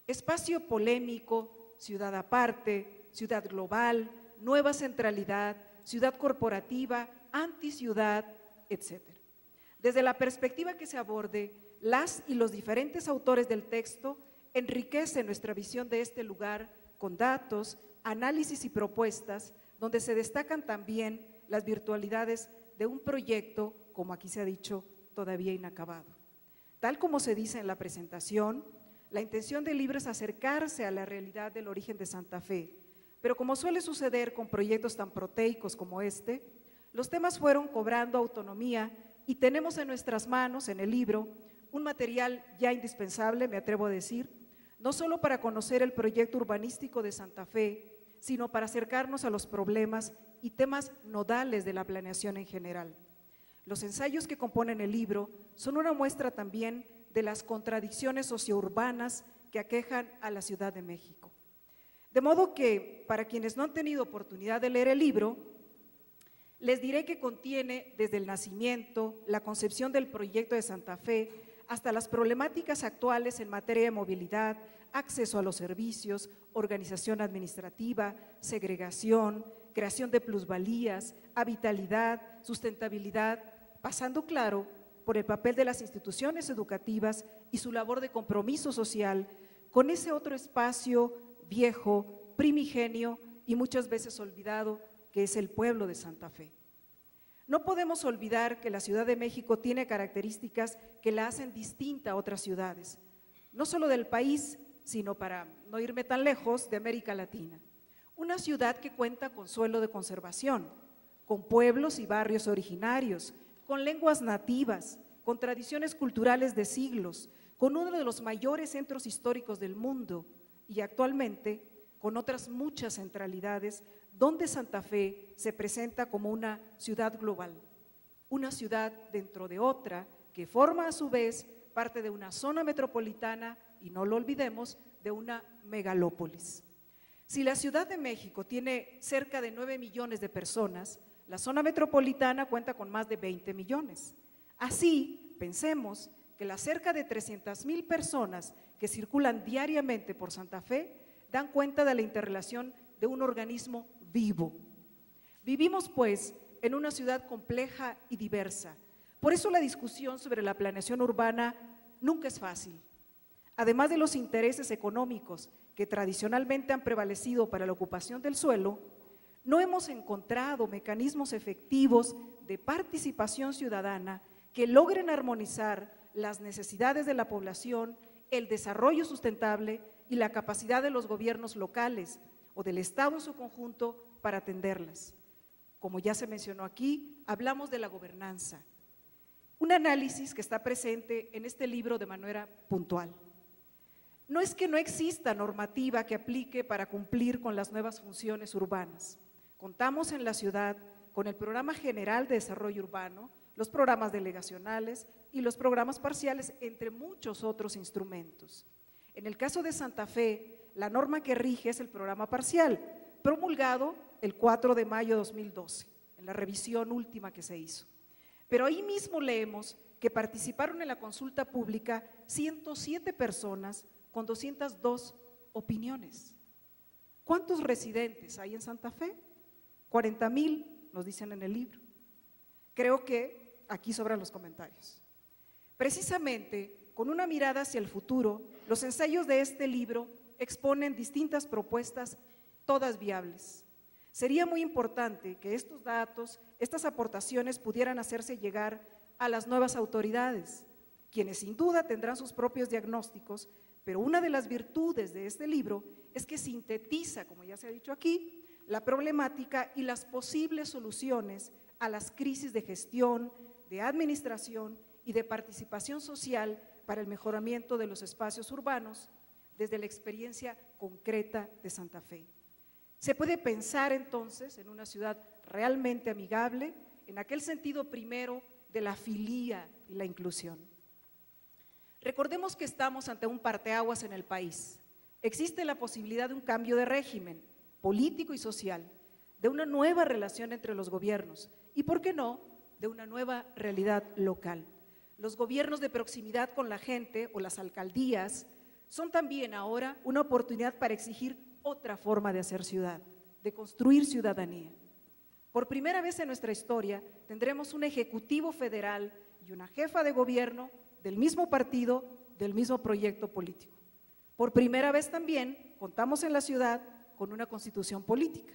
Espacio polémico, ciudad aparte, ciudad global, nueva centralidad, ciudad corporativa, anticiudad, etc. Desde la perspectiva que se aborde, las y los diferentes autores del texto enriquecen nuestra visión de este lugar con datos, análisis y propuestas, donde se destacan también las virtualidades de un proyecto, como aquí se ha dicho, todavía inacabado. Tal como se dice en la presentación, la intención del libro es acercarse a la realidad del origen de Santa Fe, pero como suele suceder con proyectos tan proteicos como este, los temas fueron cobrando autonomía y tenemos en nuestras manos, en el libro, un material ya indispensable, me atrevo a decir, no solo para conocer el proyecto urbanístico de Santa Fe, sino para acercarnos a los problemas y temas nodales de la planeación en general. Los ensayos que componen el libro son una muestra también de las contradicciones sociourbanas que aquejan a la Ciudad de México. De modo que, para quienes no han tenido oportunidad de leer el libro, les diré que contiene desde el nacimiento, la concepción del proyecto de Santa Fe, hasta las problemáticas actuales en materia de movilidad, acceso a los servicios, organización administrativa, segregación, creación de plusvalías, habitabilidad, sustentabilidad, pasando, claro, por el papel de las instituciones educativas y su labor de compromiso social con ese otro espacio viejo, primigenio y muchas veces olvidado, que es el pueblo de Santa Fe. No podemos olvidar que la Ciudad de México tiene características que la hacen distinta a otras ciudades, no solo del país, sino, para no irme tan lejos, de América Latina. Una ciudad que cuenta con suelo de conservación, con pueblos y barrios originarios, con lenguas nativas, con tradiciones culturales de siglos, con uno de los mayores centros históricos del mundo y actualmente con otras muchas centralidades donde Santa Fe se presenta como una ciudad global, una ciudad dentro de otra que forma a su vez parte de una zona metropolitana y no lo olvidemos, de una megalópolis. Si la Ciudad de México tiene cerca de 9 millones de personas, la zona metropolitana cuenta con más de 20 millones. Así, pensemos que las cerca de 300,000 personas que circulan diariamente por Santa Fe dan cuenta de la interrelación de un organismo vivo. Vivimos, pues, en una ciudad compleja y diversa. Por eso la discusión sobre la planeación urbana nunca es fácil. Además de los intereses económicos que tradicionalmente han prevalecido para la ocupación del suelo, no hemos encontrado mecanismos efectivos de participación ciudadana que logren armonizar las necesidades de la población, el desarrollo sustentable y la capacidad de los gobiernos locales o del Estado en su conjunto para atenderlas. Como ya se mencionó aquí, hablamos de la gobernanza, un análisis que está presente en este libro de manera puntual. No es que no exista normativa que aplique para cumplir con las nuevas funciones urbanas. Contamos en la ciudad con el Programa General de Desarrollo Urbano, los programas delegacionales y los programas parciales, entre muchos otros instrumentos. En el caso de Santa Fe, la norma que rige es el programa parcial, promulgado el 4 de mayo de 2012, en la revisión última que se hizo. Pero ahí mismo leemos que participaron en la consulta pública 107 personas con 202 opiniones. ¿Cuántos residentes hay en Santa Fe? 40,000, nos dicen en el libro. Creo que aquí sobran los comentarios. Precisamente, con una mirada hacia el futuro, los ensayos de este libro exponen distintas propuestas, todas viables. Sería muy importante que estos datos, estas aportaciones pudieran hacerse llegar a las nuevas autoridades, quienes sin duda tendrán sus propios diagnósticos, pero una de las virtudes de este libro es que sintetiza, como ya se ha dicho aquí, la problemática y las posibles soluciones a las crisis de gestión, de administración y de participación social para el mejoramiento de los espacios urbanos desde la experiencia concreta de Santa Fe. Se puede pensar entonces en una ciudad realmente amigable, en aquel sentido primero de la filía y la inclusión. Recordemos que estamos ante un parteaguas en el país. Existe la posibilidad de un cambio de régimen político y social, de una nueva relación entre los gobiernos y, ¿por qué no?, de una nueva realidad local. Los gobiernos de proximidad con la gente o las alcaldías son también ahora una oportunidad para exigir otra forma de hacer ciudad, de construir ciudadanía. Por primera vez en nuestra historia tendremos un ejecutivo federal y una jefa de gobierno del mismo partido, del mismo proyecto político. Por primera vez también contamos en la ciudad con una constitución política.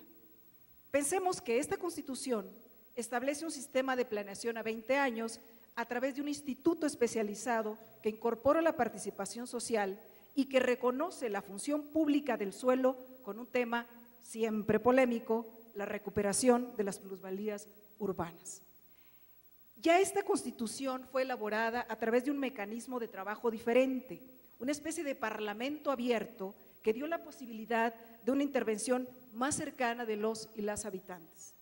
Pensemos que esta constitución establece un sistema de planeación a 20 años a través de un instituto especializado que incorpora la participación social y que reconoce la función pública del suelo con un tema siempre polémico, la recuperación de las plusvalías urbanas. Ya esta constitución fue elaborada a través de un mecanismo de trabajo diferente, una especie de parlamento abierto que dio la posibilidad de una intervención más cercana de los y las habitantes.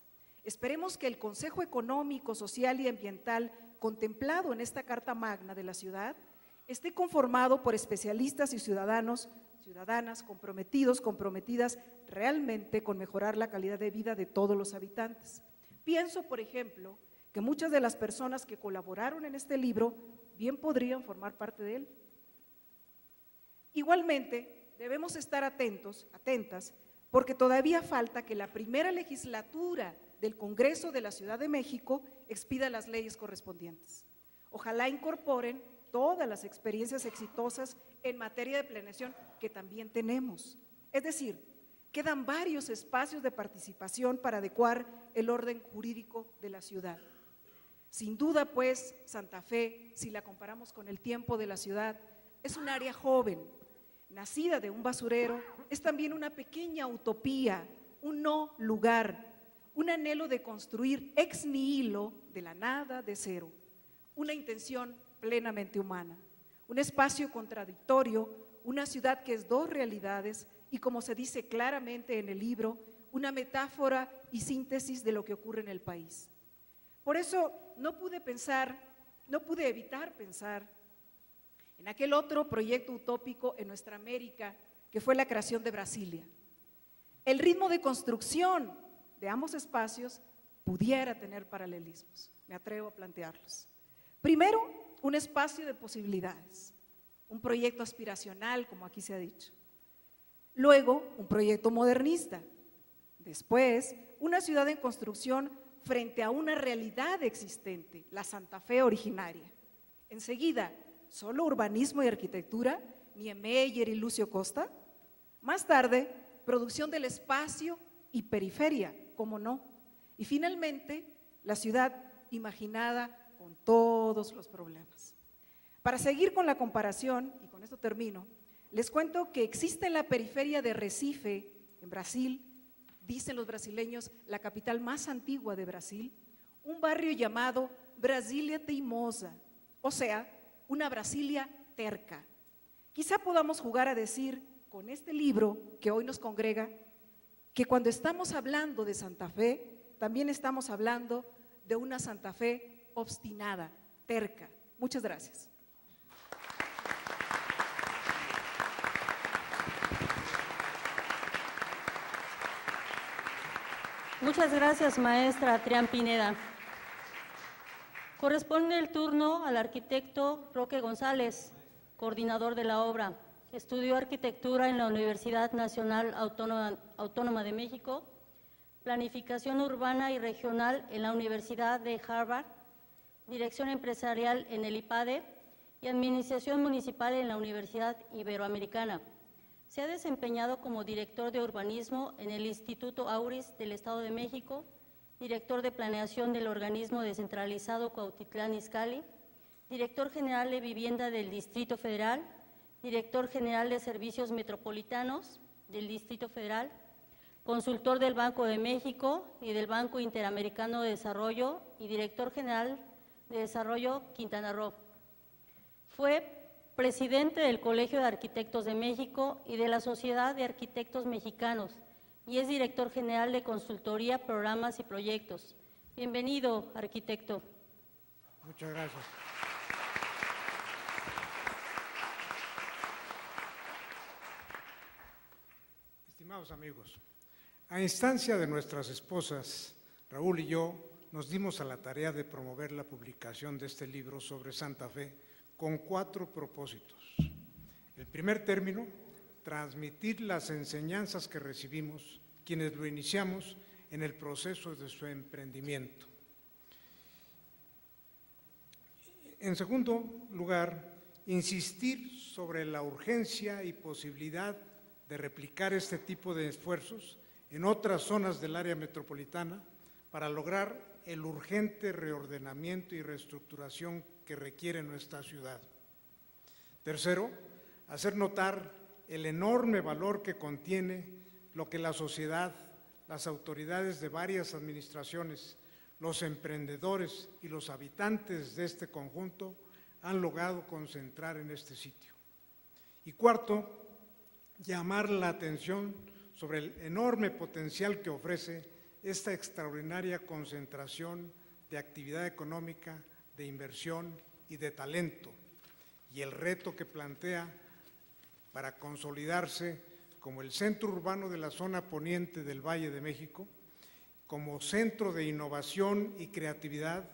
Esperemos que el Consejo Económico, Social y Ambiental contemplado en esta Carta Magna de la ciudad esté conformado por especialistas y ciudadanos, ciudadanas comprometidos, comprometidas realmente con mejorar la calidad de vida de todos los habitantes. Pienso, por ejemplo, que muchas de las personas que colaboraron en este libro bien podrían formar parte de él. Igualmente, debemos estar atentos, atentas, porque todavía falta que la primera legislatura del Congreso de la Ciudad de México expida las leyes correspondientes. Ojalá incorporen todas las experiencias exitosas en materia de planeación que también tenemos. Es decir, quedan varios espacios de participación para adecuar el orden jurídico de la ciudad. Sin duda, pues, Santa Fe, si la comparamos con el tiempo de la ciudad, es un área joven, nacida de un basurero, es también una pequeña utopía, un no lugar, un anhelo de construir ex nihilo, de la nada, de cero, una intención plenamente humana, un espacio contradictorio, una ciudad que es dos realidades y, como se dice claramente en el libro, una metáfora y síntesis de lo que ocurre en el país. Por eso no pude evitar pensar en aquel otro proyecto utópico en nuestra América, que fue la creación de Brasilia. El ritmo de construcción de ambos espacios pudiera tener paralelismos, me atrevo a plantearlos. Primero, un espacio de posibilidades, un proyecto aspiracional, como aquí se ha dicho. Luego, un proyecto modernista. Después, una ciudad en construcción frente a una realidad existente, la Santa Fe originaria. Enseguida, ¿solo urbanismo y arquitectura? Niemeyer y Lucio Costa. Más tarde, producción del espacio y periferia, ¿cómo no? Y finalmente, la ciudad imaginada con todos los problemas. Para seguir con la comparación, y con esto termino, les cuento que existe en la periferia de Recife, en Brasil, dicen los brasileños, la capital más antigua de Brasil, un barrio llamado Brasilia Teimosa, o sea, una Brasilia terca. Quizá podamos jugar a decir con este libro que hoy nos congrega que cuando estamos hablando de Santa Fe, también estamos hablando de una Santa Fe obstinada, terca. Muchas gracias. Muchas gracias, maestra Trián Pineda. Corresponde el turno al arquitecto Roque González, coordinador de la obra. Estudió arquitectura en la Universidad Nacional Autónoma de México, planificación urbana y regional en la Universidad de Harvard, dirección empresarial en el IPADE y administración municipal en la Universidad Iberoamericana. Se ha desempeñado como director de urbanismo en el Instituto Auris del Estado de México, director de planeación del organismo descentralizado Cuautitlán Izcalli, director general de vivienda del Distrito Federal, director general de servicios metropolitanos del Distrito Federal, consultor del Banco de México y del Banco Interamericano de Desarrollo y director general de Desarrollo Quintana Roo. Fue presidente del Colegio de Arquitectos de México y de la Sociedad de Arquitectos Mexicanos y es director general de consultoría, programas y proyectos. Bienvenido, arquitecto. Muchas gracias. Estimados amigos, a instancia de nuestras esposas, Raúl y yo nos dimos a la tarea de promover la publicación de este libro sobre Santa Fe con 4 propósitos. El primer término, transmitir las enseñanzas que recibimos quienes lo iniciamos en el proceso de su emprendimiento. En segundo lugar, insistir sobre la urgencia y posibilidad de replicar este tipo de esfuerzos en otras zonas del área metropolitana para lograr el urgente reordenamiento y reestructuración que requiere nuestra ciudad. Tercero, hacer notar el enorme valor que contiene lo que la sociedad, las autoridades de varias administraciones, los emprendedores y los habitantes de este conjunto han logrado concentrar en este sitio. Y cuarto, llamar la atención sobre el enorme potencial que ofrece esta extraordinaria concentración de actividad económica, de inversión y de talento, y el reto que plantea para consolidarse como el centro urbano de la zona poniente del Valle de México, como centro de innovación y creatividad,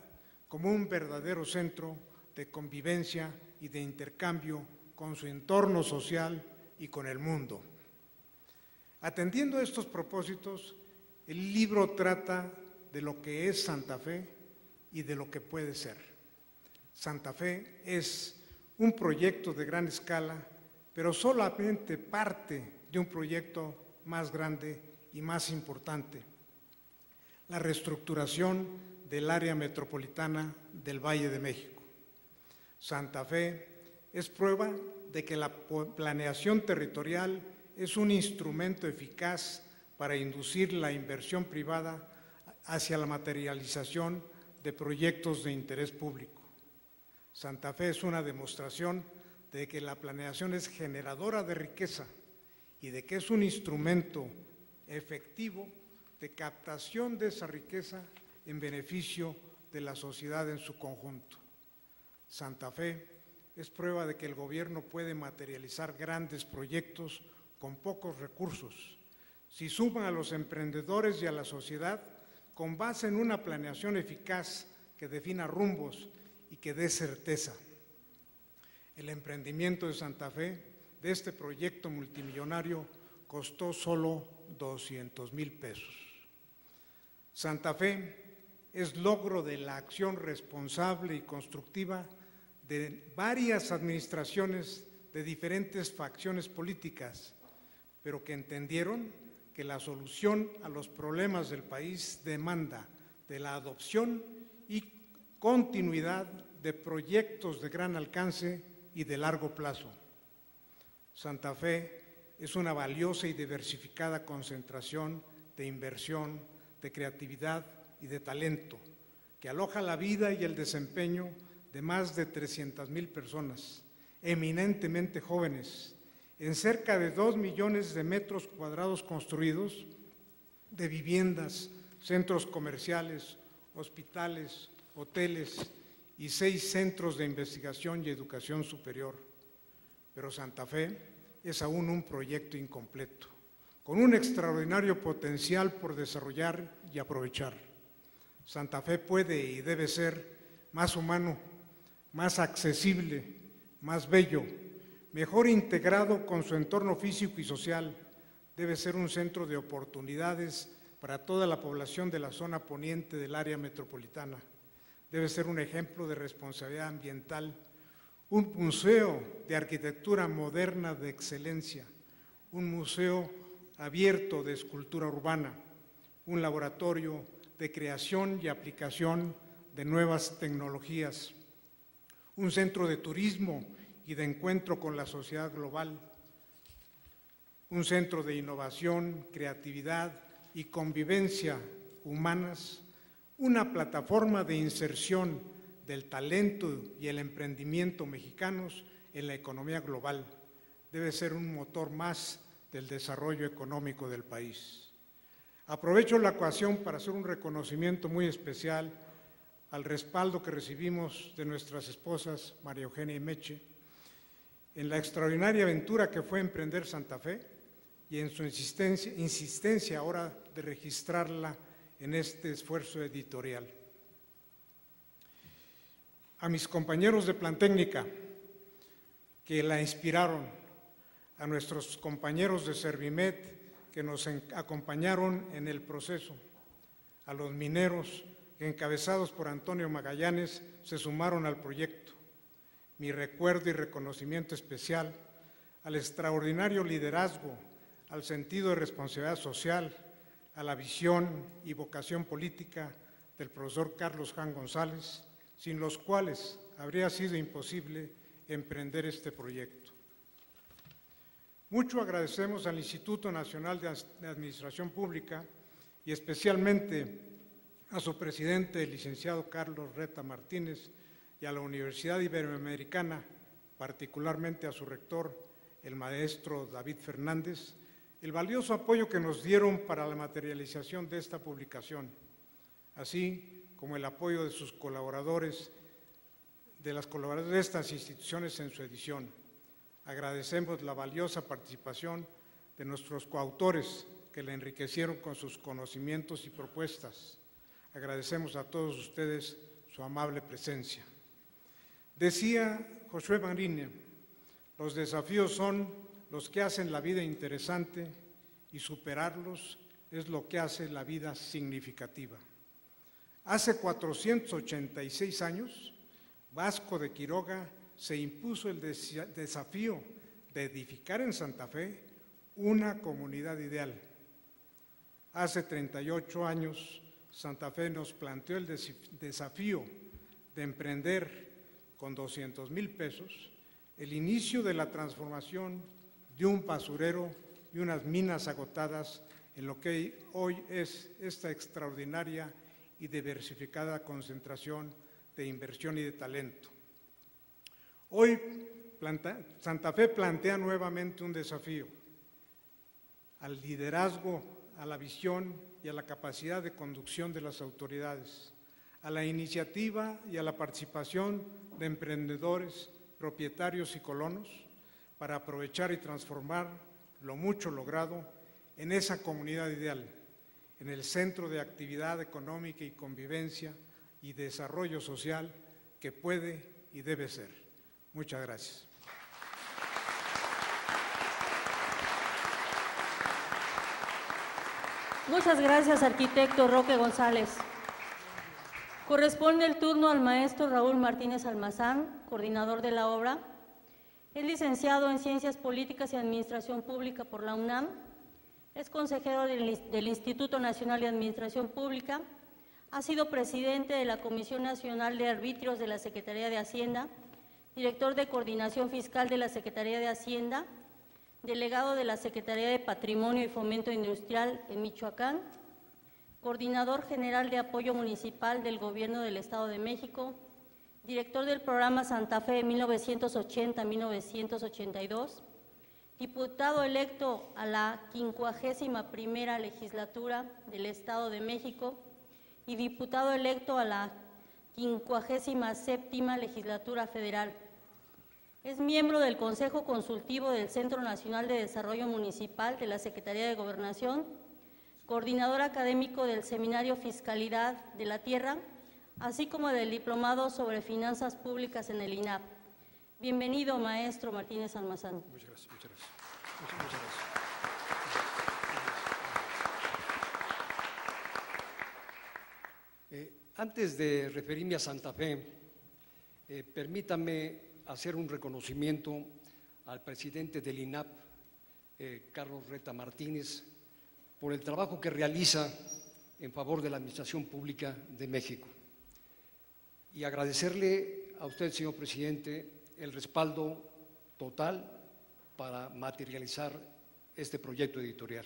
como un verdadero centro de convivencia y de intercambio con su entorno social y con el mundo. Atendiendo a estos propósitos, el libro trata de lo que es Santa Fe y de lo que puede ser. Santa Fe es un proyecto de gran escala, pero solamente parte de un proyecto más grande y más importante: la reestructuración del área metropolitana del Valle de México. Santa Fe es prueba de que la planeación territorial es un instrumento eficaz para inducir la inversión privada hacia la materialización de proyectos de interés público. Santa Fe es una demostración de que la planeación es generadora de riqueza y de que es un instrumento efectivo de captación de esa riqueza en beneficio de la sociedad en su conjunto. Santa Fe es prueba de que el gobierno puede materializar grandes proyectos con pocos recursos, si suman a los emprendedores y a la sociedad con base en una planeación eficaz que defina rumbos y que dé certeza. El emprendimiento de Santa Fe, de este proyecto multimillonario, costó solo 200,000 pesos. Santa Fe es logro de la acción responsable y constructiva de varias administraciones de diferentes facciones políticas, pero que entendieron que la solución a los problemas del país demanda de la adopción y continuidad de proyectos de gran alcance y de largo plazo. Santa Fe es una valiosa y diversificada concentración de inversión, de creatividad y de talento, que aloja la vida y el desempeño de más de 300,000 personas, eminentemente jóvenes, en cerca de 2 millones de metros cuadrados construidos de viviendas, centros comerciales, hospitales, hoteles y 6 centros de investigación y educación superior. Pero Santa Fe es aún un proyecto incompleto, con un extraordinario potencial por desarrollar y aprovechar. Santa Fe puede y debe ser más humano, más accesible, más bello, mejor integrado con su entorno físico y social. Debe ser un centro de oportunidades para toda la población de la zona poniente del área metropolitana. Debe ser un ejemplo de responsabilidad ambiental, un museo de arquitectura moderna de excelencia, un museo abierto de escultura urbana, un laboratorio de creación y aplicación de nuevas tecnologías, un centro de turismo y de encuentro con la sociedad global, un centro de innovación, creatividad y convivencia humanas, una plataforma de inserción del talento y el emprendimiento mexicanos en la economía global. Debe ser un motor más del desarrollo económico del país. Aprovecho la ocasión para hacer un reconocimiento muy especial al respaldo que recibimos de nuestras esposas, María Eugenia y Meche, en la extraordinaria aventura que fue emprender Santa Fe y en su insistencia ahora de registrarla en este esfuerzo editorial. A mis compañeros de Plantécnica que la inspiraron, a nuestros compañeros de Servimet que nos acompañaron en el proceso, a los mineros que encabezados por Antonio Magallanes se sumaron al proyecto. Mi recuerdo y reconocimiento especial al extraordinario liderazgo, al sentido de responsabilidad social, a la visión y vocación política del profesor Carlos Jan González, sin los cuales habría sido imposible emprender este proyecto. Mucho agradecemos al Instituto Nacional de Administración Pública y especialmente a su presidente, el licenciado Carlos Reta Martínez, y a la Universidad Iberoamericana, particularmente a su rector, el maestro David Fernández, el valioso apoyo que nos dieron para la materialización de esta publicación, así como el apoyo de sus colaboradores, de las colaboradoras de estas instituciones en su edición. Agradecemos la valiosa participación de nuestros coautores que la enriquecieron con sus conocimientos y propuestas. Agradecemos a todos ustedes su amable presencia. Decía Josué Marín, los desafíos son los que hacen la vida interesante y superarlos es lo que hace la vida significativa. Hace 486 años, Vasco de Quiroga se impuso el desafío de edificar en Santa Fe una comunidad ideal. Hace 38 años, Santa Fe nos planteó el desafío de emprender con 200,000 pesos el inicio de la transformación de un basurero y unas minas agotadas en lo que hoy es esta extraordinaria y diversificada concentración de inversión y de talento. Hoy Santa Fe plantea nuevamente un desafío al liderazgo, a la visión y a la capacidad de conducción de las autoridades, a la iniciativa y a la participación de emprendedores, propietarios y colonos para aprovechar y transformar lo mucho logrado en esa comunidad ideal, en el centro de actividad económica y convivencia y desarrollo social que puede y debe ser. Muchas gracias. Muchas gracias, arquitecto Roque González. Corresponde el turno al maestro Raúl Martínez Almazán, coordinador de la obra. Es licenciado en Ciencias Políticas y Administración Pública por la UNAM. Es consejero del Instituto Nacional de Administración Pública. Ha sido presidente de la Comisión Nacional de Arbitrios de la Secretaría de Hacienda, director de Coordinación Fiscal de la Secretaría de Hacienda, delegado de la Secretaría de Patrimonio y Fomento Industrial en Michoacán, coordinador general de Apoyo Municipal del Gobierno del Estado de México, director del programa Santa Fe 1980-1982, diputado electo a la 51ª legislatura del Estado de México y diputado electo a la 57ª legislatura federal. Es miembro del Consejo Consultivo del Centro Nacional de Desarrollo Municipal de la Secretaría de Gobernación, coordinador académico del Seminario Fiscalidad de la Tierra, así como del Diplomado sobre Finanzas Públicas en el INAP. Bienvenido, maestro Martínez Almazán. Muchas gracias, muchas gracias. Muchas gracias. Antes de referirme a Santa Fe, permítame hacer un reconocimiento al presidente del INAP, Carlos Reta Martínez, por el trabajo que realiza en favor de la Administración Pública de México. Y agradecerle a usted, señor presidente, el respaldo total para materializar este proyecto editorial.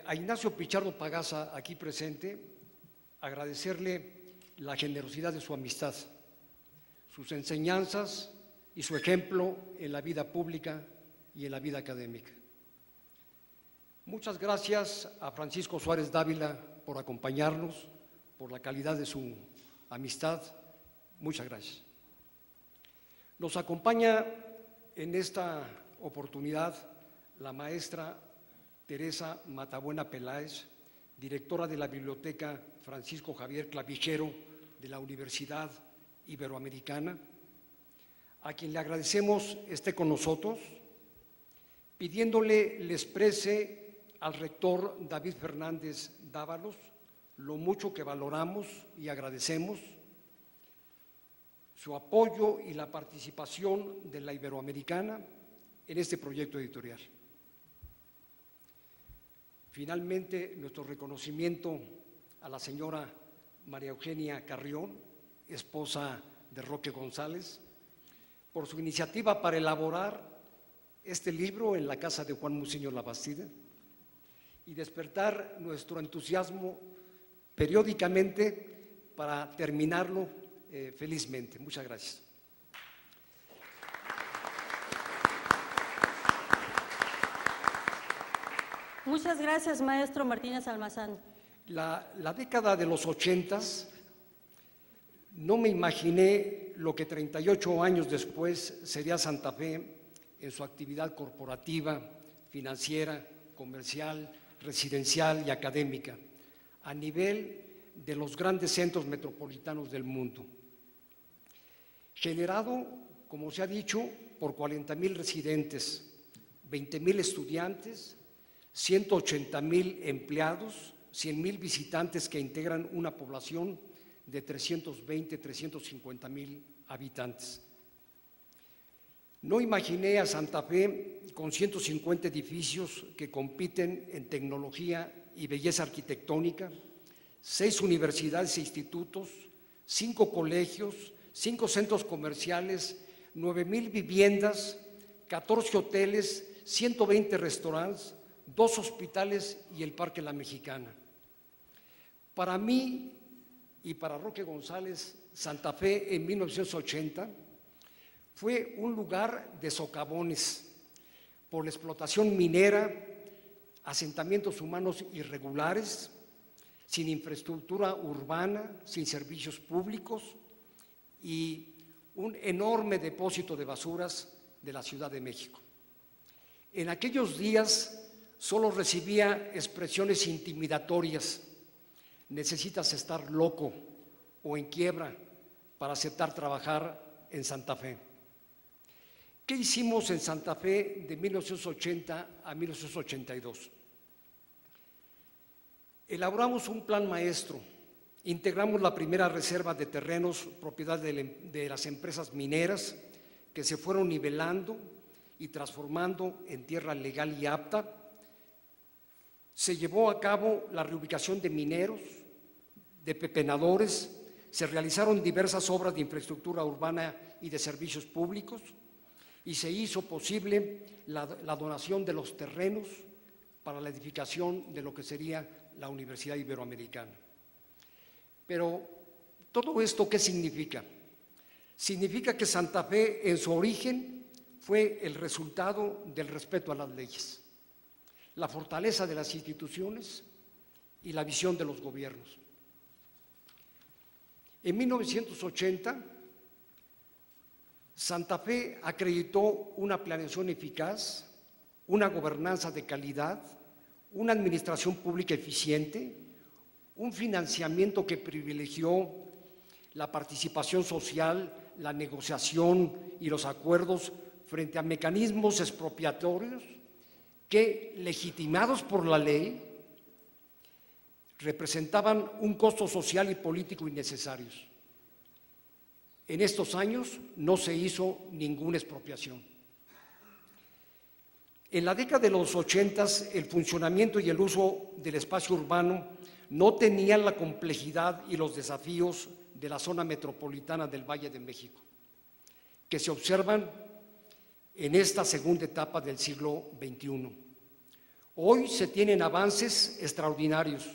A Ignacio Pichardo Pagaza, aquí presente, agradecerle la generosidad de su amistad, sus enseñanzas y su ejemplo en la vida pública y en la vida académica. Muchas gracias a Francisco Suárez Dávila por acompañarnos, por la calidad de su amistad. Muchas gracias. Nos acompaña en esta oportunidad la maestra Teresa Matabuena Peláez, directora de la Biblioteca Francisco Javier Clavijero de la Universidad Iberoamericana, a quien le agradecemos esté con nosotros, pidiéndole le exprese al rector David Fernández Dávalos lo mucho que valoramos y agradecemos su apoyo y la participación de la Iberoamericana en este proyecto editorial. Finalmente, nuestro reconocimiento a la señora María Eugenia Carrión, esposa de Roque González, por su iniciativa para elaborar este libro en la casa de Juan Muciño Labastida y despertar nuestro entusiasmo periódicamente para terminarlo felizmente. Muchas gracias. Muchas gracias, maestro Martínez Almazán. La década de los 80s, no me imaginé lo que 38 años después sería Santa Fe en su actividad corporativa, financiera, comercial, residencial y académica, a nivel de los grandes centros metropolitanos del mundo. Generado, como se ha dicho, por 40,000 residentes, 20,000 estudiantes, 180,000 empleados, 100,000 visitantes que integran una población de 350,000 habitantes. No imaginé a Santa Fe con 150 edificios que compiten en tecnología y belleza arquitectónica, 6 universidades e institutos, 5 colegios, 5 centros comerciales, 9,000 viviendas, 14 hoteles, 120 restaurantes, 2 hospitales y el Parque La Mexicana. Para mí y para Roque González, Santa Fe en 1980 fue un lugar de socavones por la explotación minera, asentamientos humanos irregulares, sin infraestructura urbana, sin servicios públicos y un enorme depósito de basuras de la Ciudad de México. En aquellos días solo recibía expresiones intimidatorias: necesitas estar loco o en quiebra para aceptar trabajar en Santa Fe. ¿Qué hicimos en Santa Fe de 1980 a 1982? Elaboramos un plan maestro, integramos la primera reserva de terrenos propiedad de las empresas mineras que se fueron nivelando y transformando en tierra legal y apta. Se llevó a cabo la reubicación de mineros, de pepenadores, se realizaron diversas obras de infraestructura urbana y de servicios públicos y se hizo posible la donación de los terrenos para la edificación de lo que sería la Universidad Iberoamericana. Pero, ¿todo esto qué significa? Significa que Santa Fe, en su origen, fue el resultado del respeto a las leyes, la fortaleza de las instituciones y la visión de los gobiernos. En 1980, Santa Fe acreditó una planeación eficaz, una gobernanza de calidad, una administración pública eficiente, un financiamiento que privilegió la participación social, la negociación y los acuerdos frente a mecanismos expropiatorios que, legitimados por la ley, representaban un costo social y político innecesarios. En estos años no se hizo ninguna expropiación. En la década de los 80, el funcionamiento y el uso del espacio urbano no tenían la complejidad y los desafíos de la zona metropolitana del Valle de México, que se observan en esta segunda etapa del siglo XXI. Hoy se tienen avances extraordinarios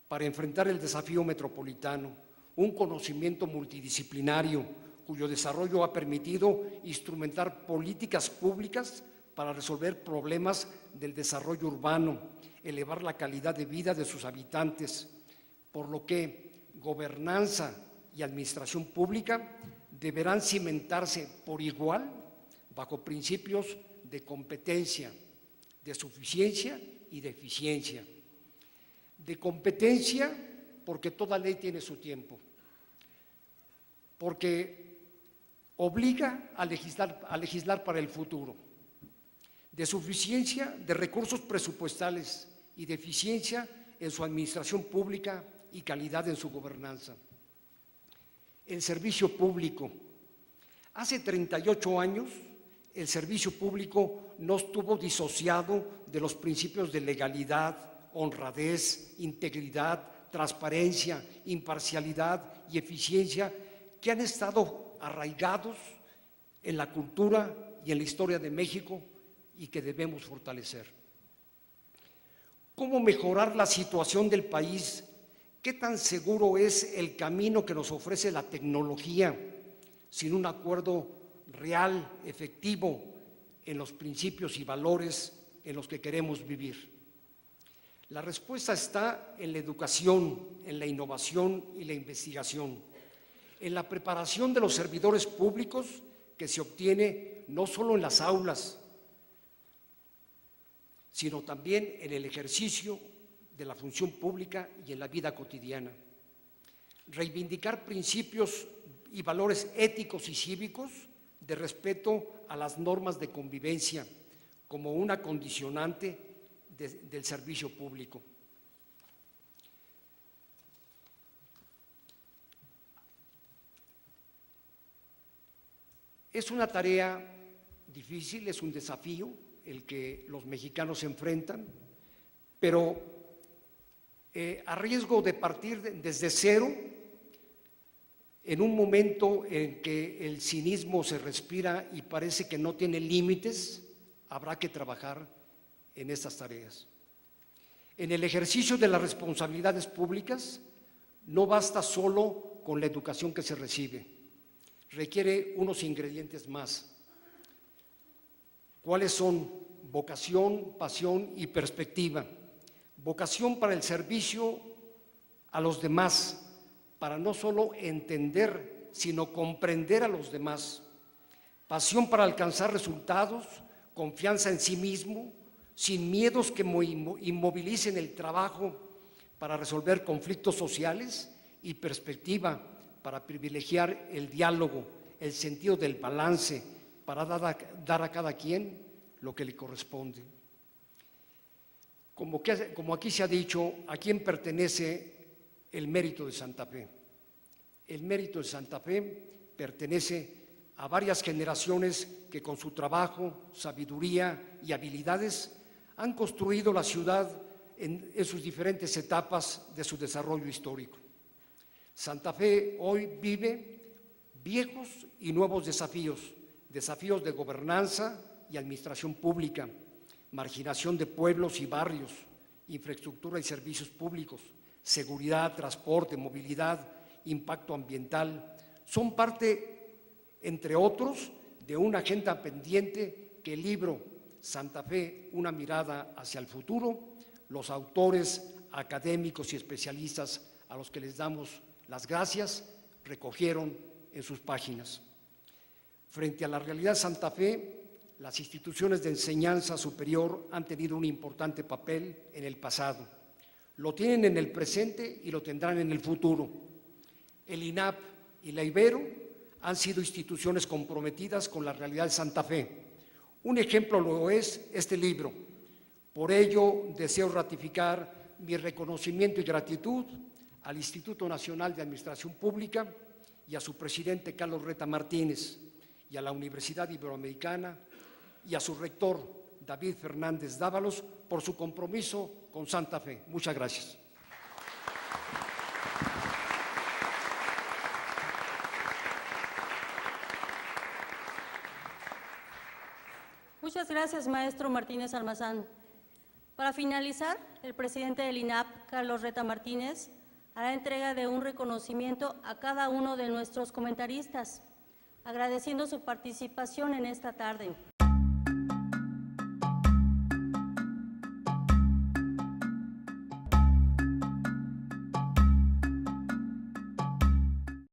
para enfrentar el desafío metropolitano, un conocimiento multidisciplinario cuyo desarrollo ha permitido instrumentar políticas públicas para resolver problemas del desarrollo urbano, elevar la calidad de vida de sus habitantes, por lo que gobernanza y administración pública deberán cimentarse por igual bajo principios de competencia, de suficiencia y de eficiencia. De competencia, porque toda ley tiene su tiempo, porque obliga a legislar para el futuro. De suficiencia de recursos presupuestales y de eficiencia en su administración pública y calidad en su gobernanza. El servicio público. Hace 38 años, el servicio público no estuvo disociado de los principios de legalidad, honradez, integridad, transparencia, imparcialidad y eficiencia que han estado arraigados en la cultura y en la historia de México y que debemos fortalecer. ¿Cómo mejorar la situación del país? ¿Qué tan seguro es el camino que nos ofrece la tecnología sin un acuerdo real, efectivo, en los principios y valores en los que queremos vivir? La respuesta está en la educación, en la innovación y la investigación, en la preparación de los servidores públicos que se obtiene no solo en las aulas, sino también en el ejercicio de la función pública y en la vida cotidiana. Reivindicar principios y valores éticos y cívicos de respeto a las normas de convivencia como una condicionante del servicio público. Es una tarea difícil, es un desafío el que los mexicanos se enfrentan, pero a riesgo de partir desde cero, en un momento en que el cinismo se respira y parece que no tiene límites, habrá que trabajar en estas tareas. En el ejercicio de las responsabilidades públicas, no basta solo con la educación que se recibe, requiere unos ingredientes más. ¿Cuáles son? Vocación, pasión y perspectiva. Vocación para el servicio a los demás, para no solo entender, sino comprender a los demás. Pasión para alcanzar resultados, confianza en sí mismo, sin miedos que inmovilicen el trabajo para resolver conflictos sociales y perspectiva para privilegiar el diálogo, el sentido del balance, para dar a cada quien lo que le corresponde. Como aquí se ha dicho, ¿a quién pertenece el mérito de Santa Fe? El mérito de Santa Fe pertenece a varias generaciones que con su trabajo, sabiduría y habilidades han construido la ciudad en sus diferentes etapas de su desarrollo histórico. Santa Fe hoy vive viejos y nuevos desafíos, desafíos de gobernanza y administración pública, marginación de pueblos y barrios, infraestructura y servicios públicos, seguridad, transporte, movilidad, impacto ambiental. Son parte, entre otros, de una agenda pendiente que el libro Santa Fe, una mirada hacia el futuro, los autores, académicos y especialistas a los que les damos las gracias, recogieron en sus páginas. Frente a la realidad de Santa Fe, las instituciones de enseñanza superior han tenido un importante papel en el pasado. Lo tienen en el presente y lo tendrán en el futuro. El INAP y la Ibero han sido instituciones comprometidas con la realidad de Santa Fe. Un ejemplo lo es este libro. Por ello, deseo ratificar mi reconocimiento y gratitud al Instituto Nacional de Administración Pública y a su presidente Carlos Reta Martínez, y a la Universidad Iberoamericana y a su rector David Fernández Dávalos por su compromiso con Santa Fe. Muchas gracias. Muchas gracias, maestro Martínez Almazán. Para finalizar, el presidente del INAP, Carlos Reta Martínez, hará entrega de un reconocimiento a cada uno de nuestros comentaristas, agradeciendo su participación en esta tarde.